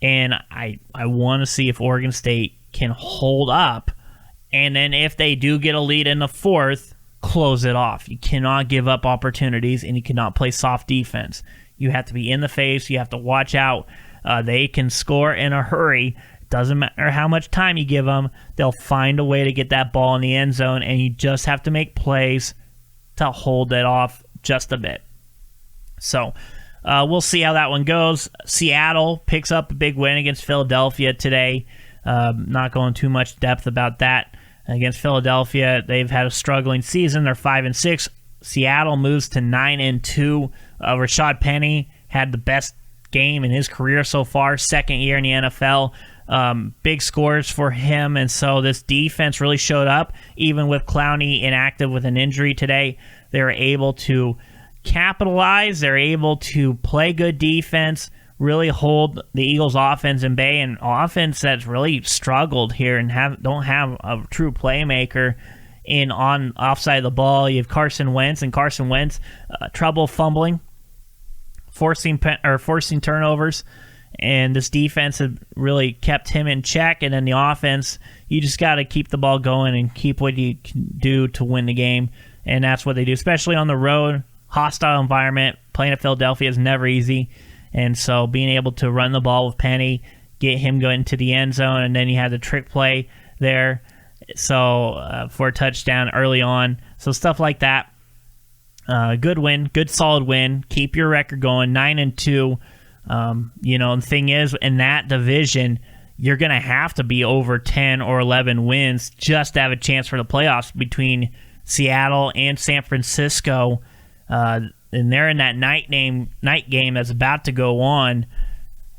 and I want to see if Oregon State can hold up, and then if they do get a lead in the 4th, close it off. You cannot give up opportunities, and you cannot play soft defense. You have to be in the face. You have to watch out. They can score in a hurry. Doesn't matter how much time you give them. They'll find a way to get that ball in the end zone, and you just have to make plays to hold it off just a bit. So we'll see how that one goes. Seattle picks up a big win against Philadelphia today. Not going too much depth about that. Against Philadelphia, they've had a struggling season. They're 5-6. Seattle moves to 9-2. Rashad Penny had the best game in his career so far, 2nd year in the NFL. Big scores for him, and so this defense really showed up. Even with Clowney inactive with an injury today, they were able to capitalize. They're able to play good defense, really hold the Eagles' offense in bay, and offense that's really struggled here and don't have a true playmaker on offside of the ball. You have Carson Wentz, trouble fumbling, forcing turnovers, and this defense have really kept him in check. And then the offense, you just got to keep the ball going and keep what you can do to win the game, and that's what they do, especially on the road. Hostile environment, playing at Philadelphia is never easy, and so being able to run the ball with Penny, get him going to the end zone, and then you have the trick play there, So for a touchdown early on. So stuff like that. Good win, good solid win. Keep your record going, 9-2. The thing is, in that division, you're going to have to be over 10 or 11 wins just to have a chance for the playoffs between Seattle and San Francisco. And they're in that night game that's about to go on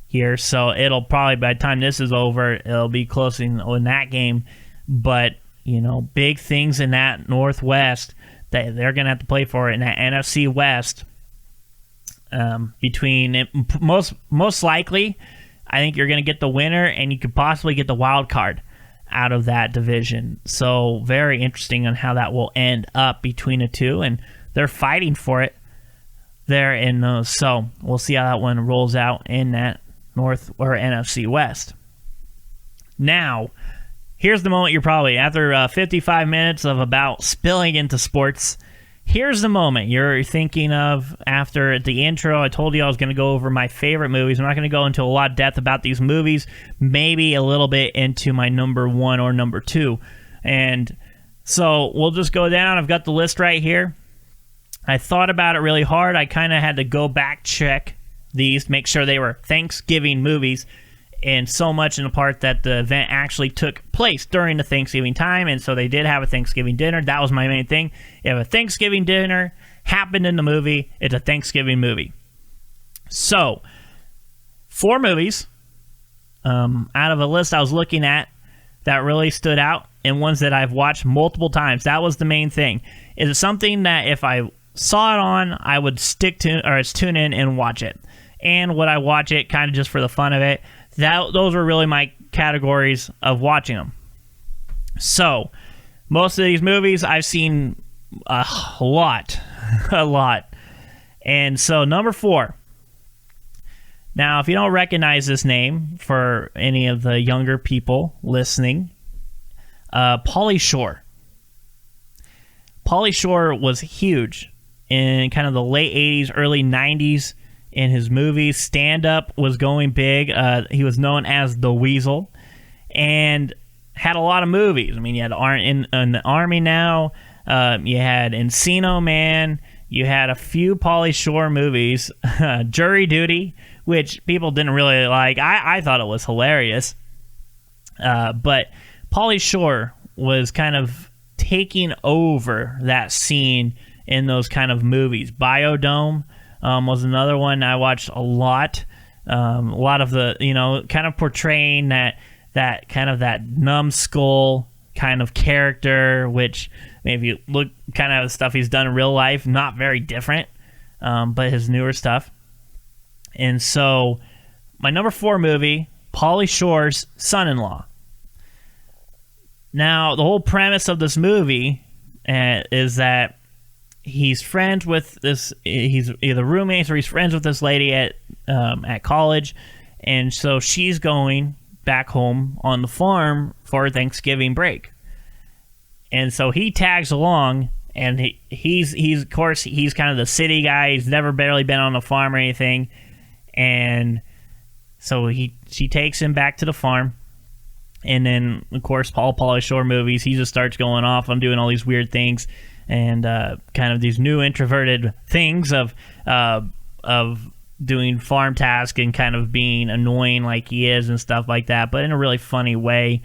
here. So it'll probably, by the time this is over, it'll be close in that game. But, big things in that Northwest that they're going to have to play for in that NFC West. Between most likely, I think you're going to get the winner, and you could possibly get the wild card out of that division. So very interesting on how that will end up between the two, and they're fighting for it there in those. So we'll see how that one rolls out in that North or NFC West. Now, here's the moment you're probably, after 55 minutes of about spilling into sports, here's the moment you're thinking of after the intro. I told you I was going to go over my favorite movies. I'm not going to go into a lot of depth about these movies, maybe a little bit into my number one or number two. And so we'll just go down. I've got the list right here. I thought about it really hard. I kind of had to go back check these, make sure they were Thanksgiving movies, and so much in the part that the event actually took place during the Thanksgiving time, and so they did have a Thanksgiving dinner. That was my main thing. If a Thanksgiving dinner happened in the movie, it's a Thanksgiving movie. So, 4 movies out of a list I was looking at that really stood out, and ones that I've watched multiple times. That was the main thing. Is it something that if I saw it on, I would tune in and watch it? And would I watch it kind of just for the fun of it? Those were really my categories of watching them. So, most of these movies I've seen a lot. And so, number 4. Now, if you don't recognize this name for any of the younger people listening, Pauly Shore. Pauly Shore was huge in kind of the late 80s, early 90s. In his movies, stand-up was going big. He was known as the Weasel, and had a lot of movies. I mean, you had in the Army Now, you had Encino Man, you had a few Pauly Shore movies, Jury Duty, which people didn't really like. I thought it was hilarious, but Pauly Shore was kind of taking over that scene in those kind of movies. Biodome was another one I watched a lot. A lot of the, kind of portraying that kind of that numbskull kind of character, which maybe you look kind of the stuff he's done in real life, not very different, but his newer stuff. And so my number 4 movie, Pauly Shore's Son-in-Law. Now, the whole premise of this movie is that he's friends with this. He's either roommates or he's friends with this lady at college, and so she's going back home on the farm for Thanksgiving break, and so he tags along, and he's of course he's kind of the city guy. He's never barely been on a farm or anything, and so she takes him back to the farm. And then, of course, Pauly Shore movies, he just starts going off. I'm doing all these weird things. And kind of these new introverted things of doing farm tasks and kind of being annoying like he is and stuff like that, but in a really funny way.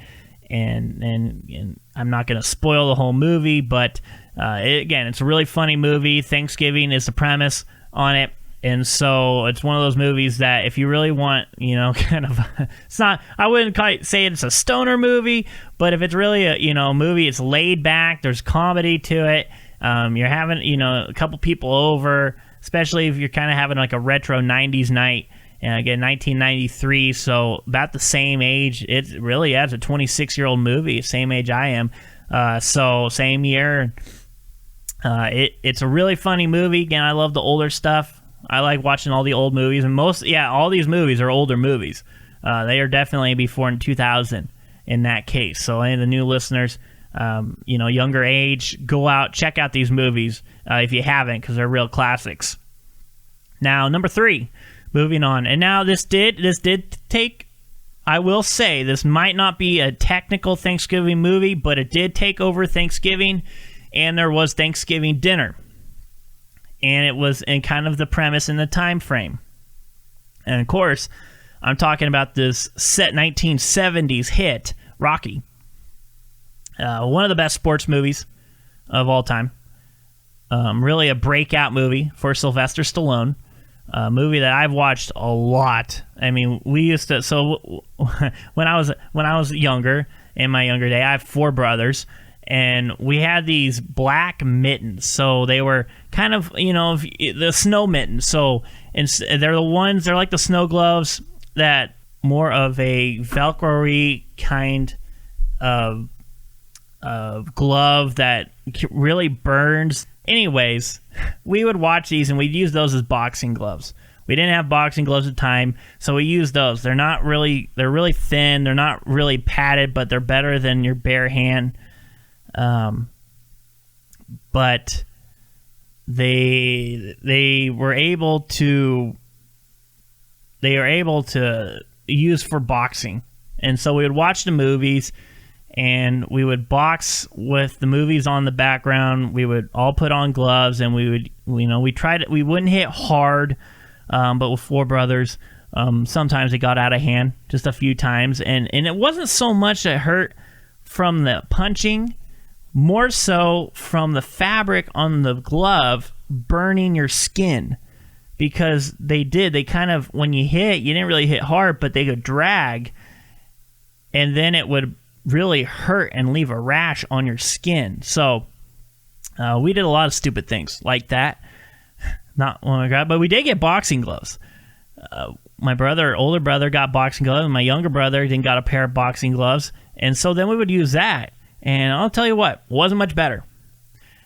And I'm not going to spoil the whole movie, but again, it's a really funny movie. Thanksgiving is the premise on it. And so it's one of those movies that if you really want, kind of, it's not, I wouldn't quite say it's a stoner movie, but if it's really a, movie, it's laid back, there's comedy to it. You're having, a couple people over, especially if you're kind of having like a retro 90s night. And again, 1993, so about the same age. It really is a 26-year-old movie, same age I am. So same year. It's a really funny movie. Again, I love the older stuff. I like watching all the old movies, and all these movies are older movies. They are definitely before 2000 in that case. So any of the new listeners, younger age, go out, check out these movies if you haven't, because they're real classics. Now, number 3, moving on, and now this did take I will say this might not be a technical Thanksgiving movie, but it did take over Thanksgiving, and there was Thanksgiving dinner. And it was in kind of the premise and the time frame. And of course, I'm talking about this set 1970s hit, Rocky. One of the best sports movies of all time. Really a breakout movie for Sylvester Stallone. A movie that I've watched a lot. I mean, we used to. So when I was younger, in my younger day, I have 4 brothers, and we had these black mittens. So they were kind of, the snow mittens. So they're like the snow gloves that more of a Velcro-y kind of glove that really burns. Anyways, we would watch these and we'd use those as boxing gloves. We didn't have boxing gloves at the time, so we used those. They're really thin. They're not really padded, but they're better than your bare hand. But they were able to use for boxing. And so we would watch the movies, and we would box with the movies on the background. We would all put on gloves, and we wouldn't hit hard, but with 4 brothers, sometimes it got out of hand just a few times. And it wasn't so much that hurt from the punching, more so from the fabric on the glove burning your skin. Because they kind of, when you didn't really hit hard, but they could drag, and then it would really hurt and leave a rash on your skin. So we did a lot of stupid things like that. Not one God, but we did get boxing gloves. My older brother got boxing gloves, and my younger brother then got a pair of boxing gloves. And so then we would use that. And I'll tell you what, wasn't much better.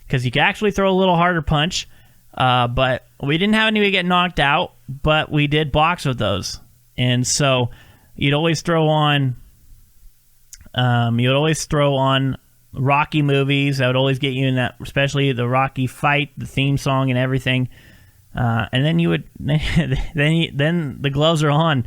Because you could actually throw a little harder punch. But we didn't have anybody get knocked out, but we did box with those. And so you'd always throw on Rocky movies. That would always get you in that, especially the Rocky fight, the theme song, and everything. And then then the gloves are on,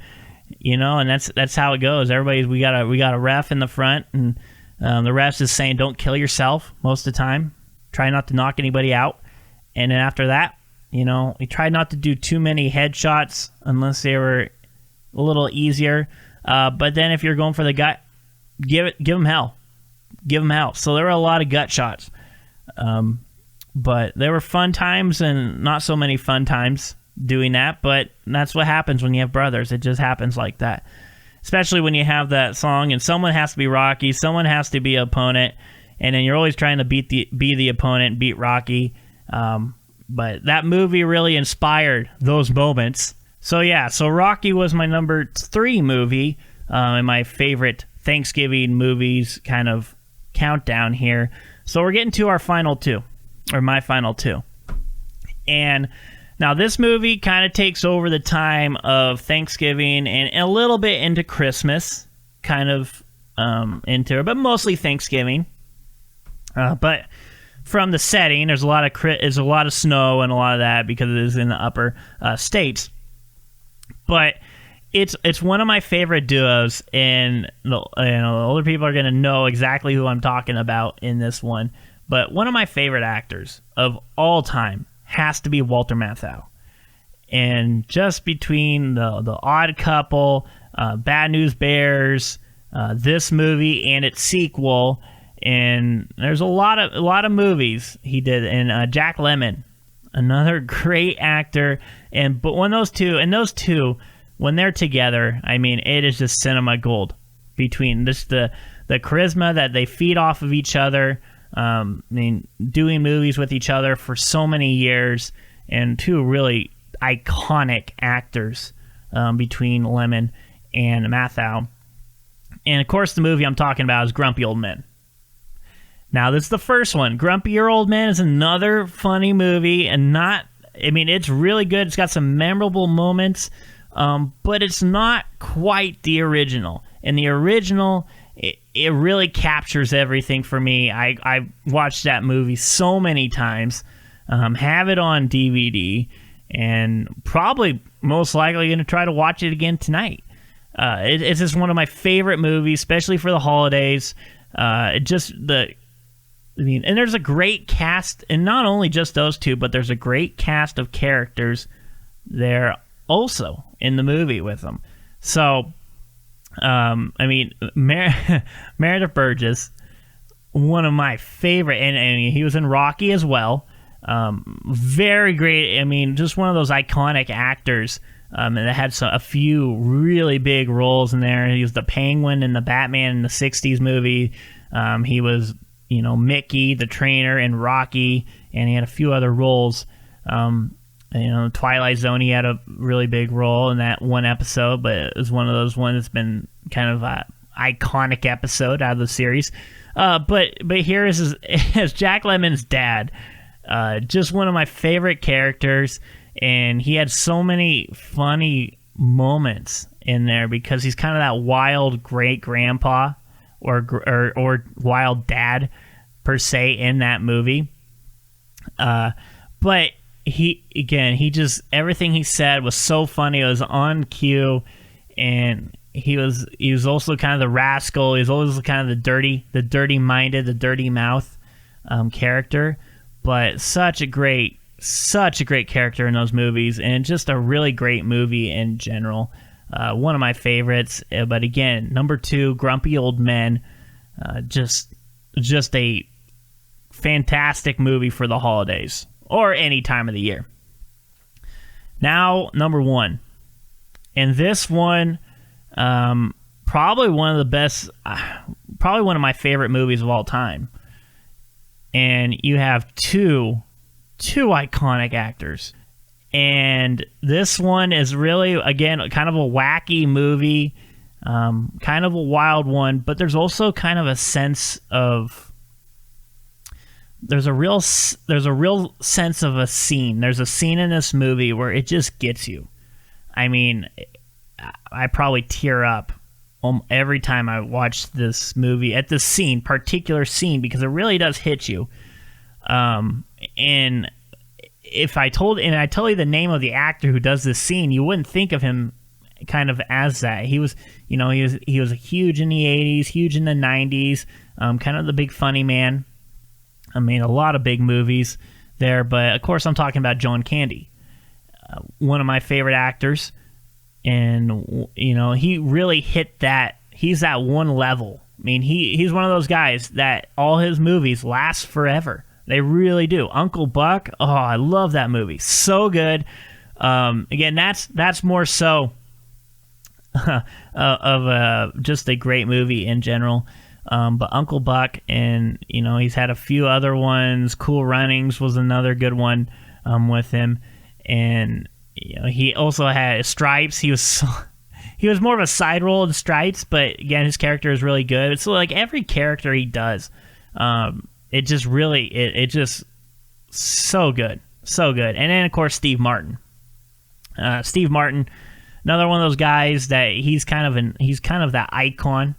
and that's how it goes. We got a ref in the front, and the ref's is saying, "Don't kill yourself." Most of the time, try not to knock anybody out. And then after that, we tried not to do too many headshots unless they were a little easier. But then if you're going for the gut, give them hell. Give them hell. So there were a lot of gut shots. But there were fun times and not so many fun times doing that. But that's what happens when you have brothers. It just happens like that. Especially when you have that song and someone has to be Rocky, someone has to be an opponent, and then you're always trying to be the opponent, beat Rocky. But that movie really inspired those moments. So Rocky was my number 3 movie in my favorite Thanksgiving movies kind of countdown here. So we're getting to our final 2, or my final 2. And now this movie kind of takes over the time of Thanksgiving and a little bit into Christmas, kind of into it, but mostly Thanksgiving. But from the setting, there's a lot of snow and a lot of that because it is in the upper states. But it's one of my favorite duos, and the older people are going to know exactly who I'm talking about in this one. But one of my favorite actors of all time has to be Walter Matthau. And just between the Odd Couple, Bad News Bears, this movie and its sequel, and there's a lot of movies he did, and Jack Lemmon, another great actor. But when those two, when they're together, I mean, it is just cinema gold. Between just the charisma that they feed off of each other, doing movies with each other for so many years, and 2 really iconic actors between Lemmon and Matthau. And of course, the movie I'm talking about is Grumpy Old Men. Now, this is the first one. Grumpy Old Men is another funny movie, and it's really good. It's got some memorable moments, but it's not quite the original. And the original, it really captures everything for me. I watched that movie so many times, have it on DVD, and probably most likely going to try to watch it again tonight. It's just one of my favorite movies, especially for the holidays. And there's a great cast, and not only just those two, but there's a great cast of characters there also in the movie with them. So, Meredith Burgess, one of my favorite, and he was in Rocky as well. Very great. I mean, just one of those iconic actors. And it had a few really big roles in there. He was the Penguin in the Batman in the 60s movie. He was, Mickey, the trainer in Rocky, and he had a few other roles. Twilight Zone, he had a really big role in that one episode, but it was one of those ones that's been kind of an iconic episode out of the series. But here is Jack Lemmon's dad. Just one of my favorite characters. And he had so many funny moments in there because he's kind of that wild great grandpa or wild dad per se in that movie. But he just everything he said was so funny. It was on cue, and he was also kind of the rascal. He was always kind of the dirty minded, the dirty mouth character. But such a great character in those movies, and just a really great movie in general. One of my favorites. But again, number 2, Grumpy Old Men. Just a fantastic movie for the holidays or any time of the year. Now, number 1. And this one, probably one of the best, probably one of my favorite movies of all time. And you have two iconic actors, and this one is really, again, kind of a wacky movie, kind of a wild one, but there's also kind of a sense of there's a real sense of a scene. There's a scene in this movie where it just gets you. I mean, I probably tear up every time I watch this movie at this particular scene, because it really does hit you. And if I tell you the name of the actor who does this scene, you wouldn't think of him kind of as that. He was huge in the 80s, huge in the 90s, kind of the big funny man. I mean, a lot of big movies there, but of course I'm talking about John Candy, one of my favorite actors. And, he really hit that. He's that one level. I mean, he's one of those guys that all his movies last forever. They really do. Uncle Buck, oh, I love that movie. So good. Again, that's more so of just a great movie in general. But Uncle Buck, and he's had a few other ones. Cool Runnings was another good one with him, and he also had Stripes. He was more of a side role in Stripes, but again, his character is really good. It's like every character he does. It just really, it just so good. And then, of course, Steve Martin. Steve Martin, another one of those guys that he's kind of that icon.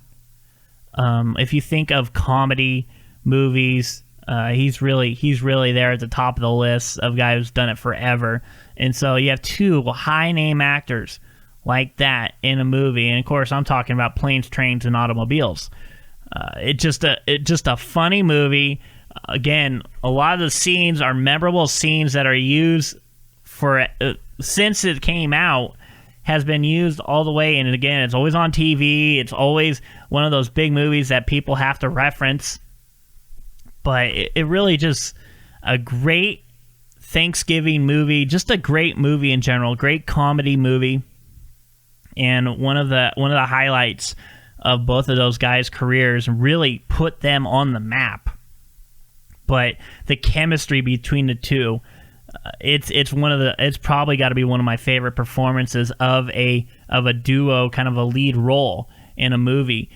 If you think of comedy movies, he's really there at the top of the list of guys who's done it forever. And so you have two high-name actors like that in a movie. And, of course, I'm talking about Planes, Trains, and Automobiles. It's just a funny movie. Again, a lot of the scenes are memorable scenes that are used for since it came out, has been used all the way. And again, it's always on TV. It's always one of those big movies that people have to reference. But it really just a great Thanksgiving movie, just a great movie in general, great comedy movie, and one of the highlights of both of those guys' careers, really put them on the map. But the chemistry between the two, it's probably got to be one of my favorite performances of a duo, kind of a lead role in a movie.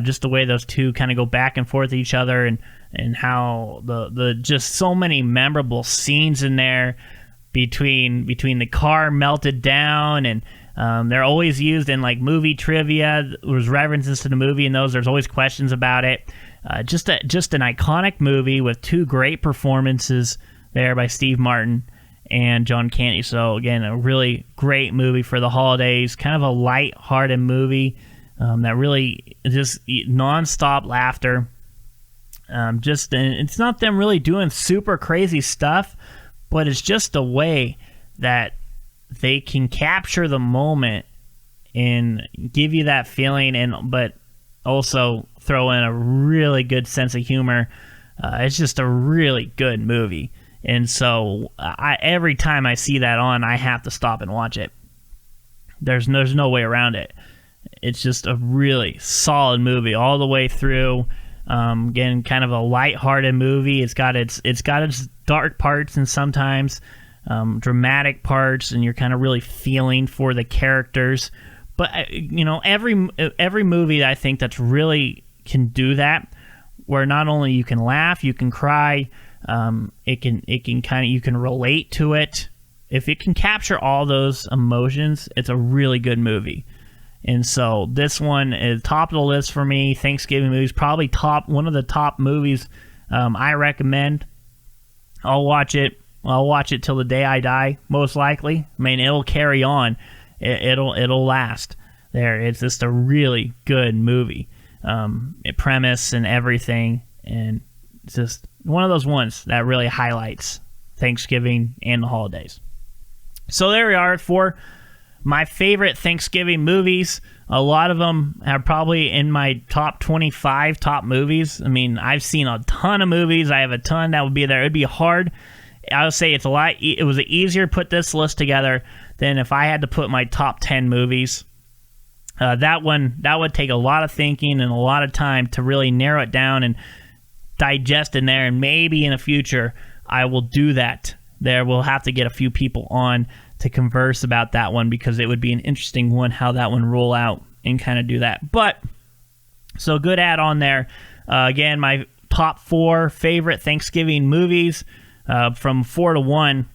Just the way those two kind of go back and forth with each other, and how the just so many memorable scenes in there between the car melted down, and they're always used in like movie trivia. There's references to the movie in those. There's always questions about it. Just an iconic movie with two great performances there by Steve Martin and John Candy. So again, a really great movie for the holidays, kind of a light-hearted movie that really just non-stop laughter. It's not them really doing super crazy stuff, but it's just a way that they can capture the moment and give you that feeling, but also throw in a really good sense of humor. It's just a really good movie. And so every time I see that on, I have to stop and watch it. There's no way around it. It's just a really solid movie all the way through. Again, kind of a light-hearted movie. It's got its dark parts and sometimes dramatic parts, and you're kind of really feeling for the characters. But every movie I think that's really can do that, where not only you can laugh, you can cry, you can relate to it. If it can capture all those emotions, it's a really good movie. And so this one is top of the list for me. Thanksgiving movies, probably one of the top movies I recommend. I'll watch it till the day I die, most likely. I mean, it'll carry on. It'll last. It's just a really good movie. Premise and everything, and it's just one of those ones that really highlights Thanksgiving and the holidays. So there we are for my favorite Thanksgiving movies. A lot of them are probably in my top 25 top movies. I mean, I've seen a ton of movies. I have a ton that would be there. It'd be hard. I would say it was easier to put this list together than if I had to put my top 10 movies. That would take a lot of thinking and a lot of time to really narrow it down and digest in there. And maybe in the future, I will do that. We'll have to get a few people on to converse about that one, because it would be an interesting one how that one roll out and kind of do that. But so good add on there. Again, my top 4 favorite Thanksgiving movies from 4 to 1.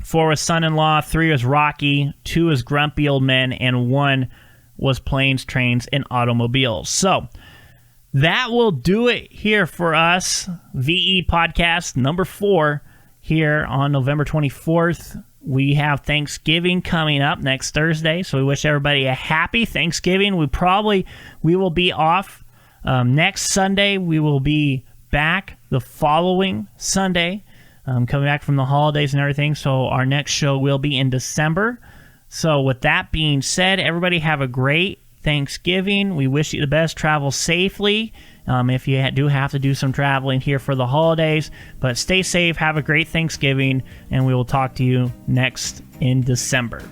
4 was Son-in-Law, 3 was Rocky, 2 was Grumpy Old Men, and 1 was Planes, Trains, and Automobiles. So that will do it here for us. VE Podcast number 4 here on November 24th. We have Thanksgiving coming up next Thursday, so we wish everybody a happy Thanksgiving. We will be off next Sunday. We will be back the following Sunday, coming back from the holidays and everything. So our next show will be in December. So with that being said, everybody have a great Thanksgiving. We wish you the best. Travel safely if you do have to do some traveling here for the holidays. But stay safe. Have a great Thanksgiving, and we will talk to you next in December.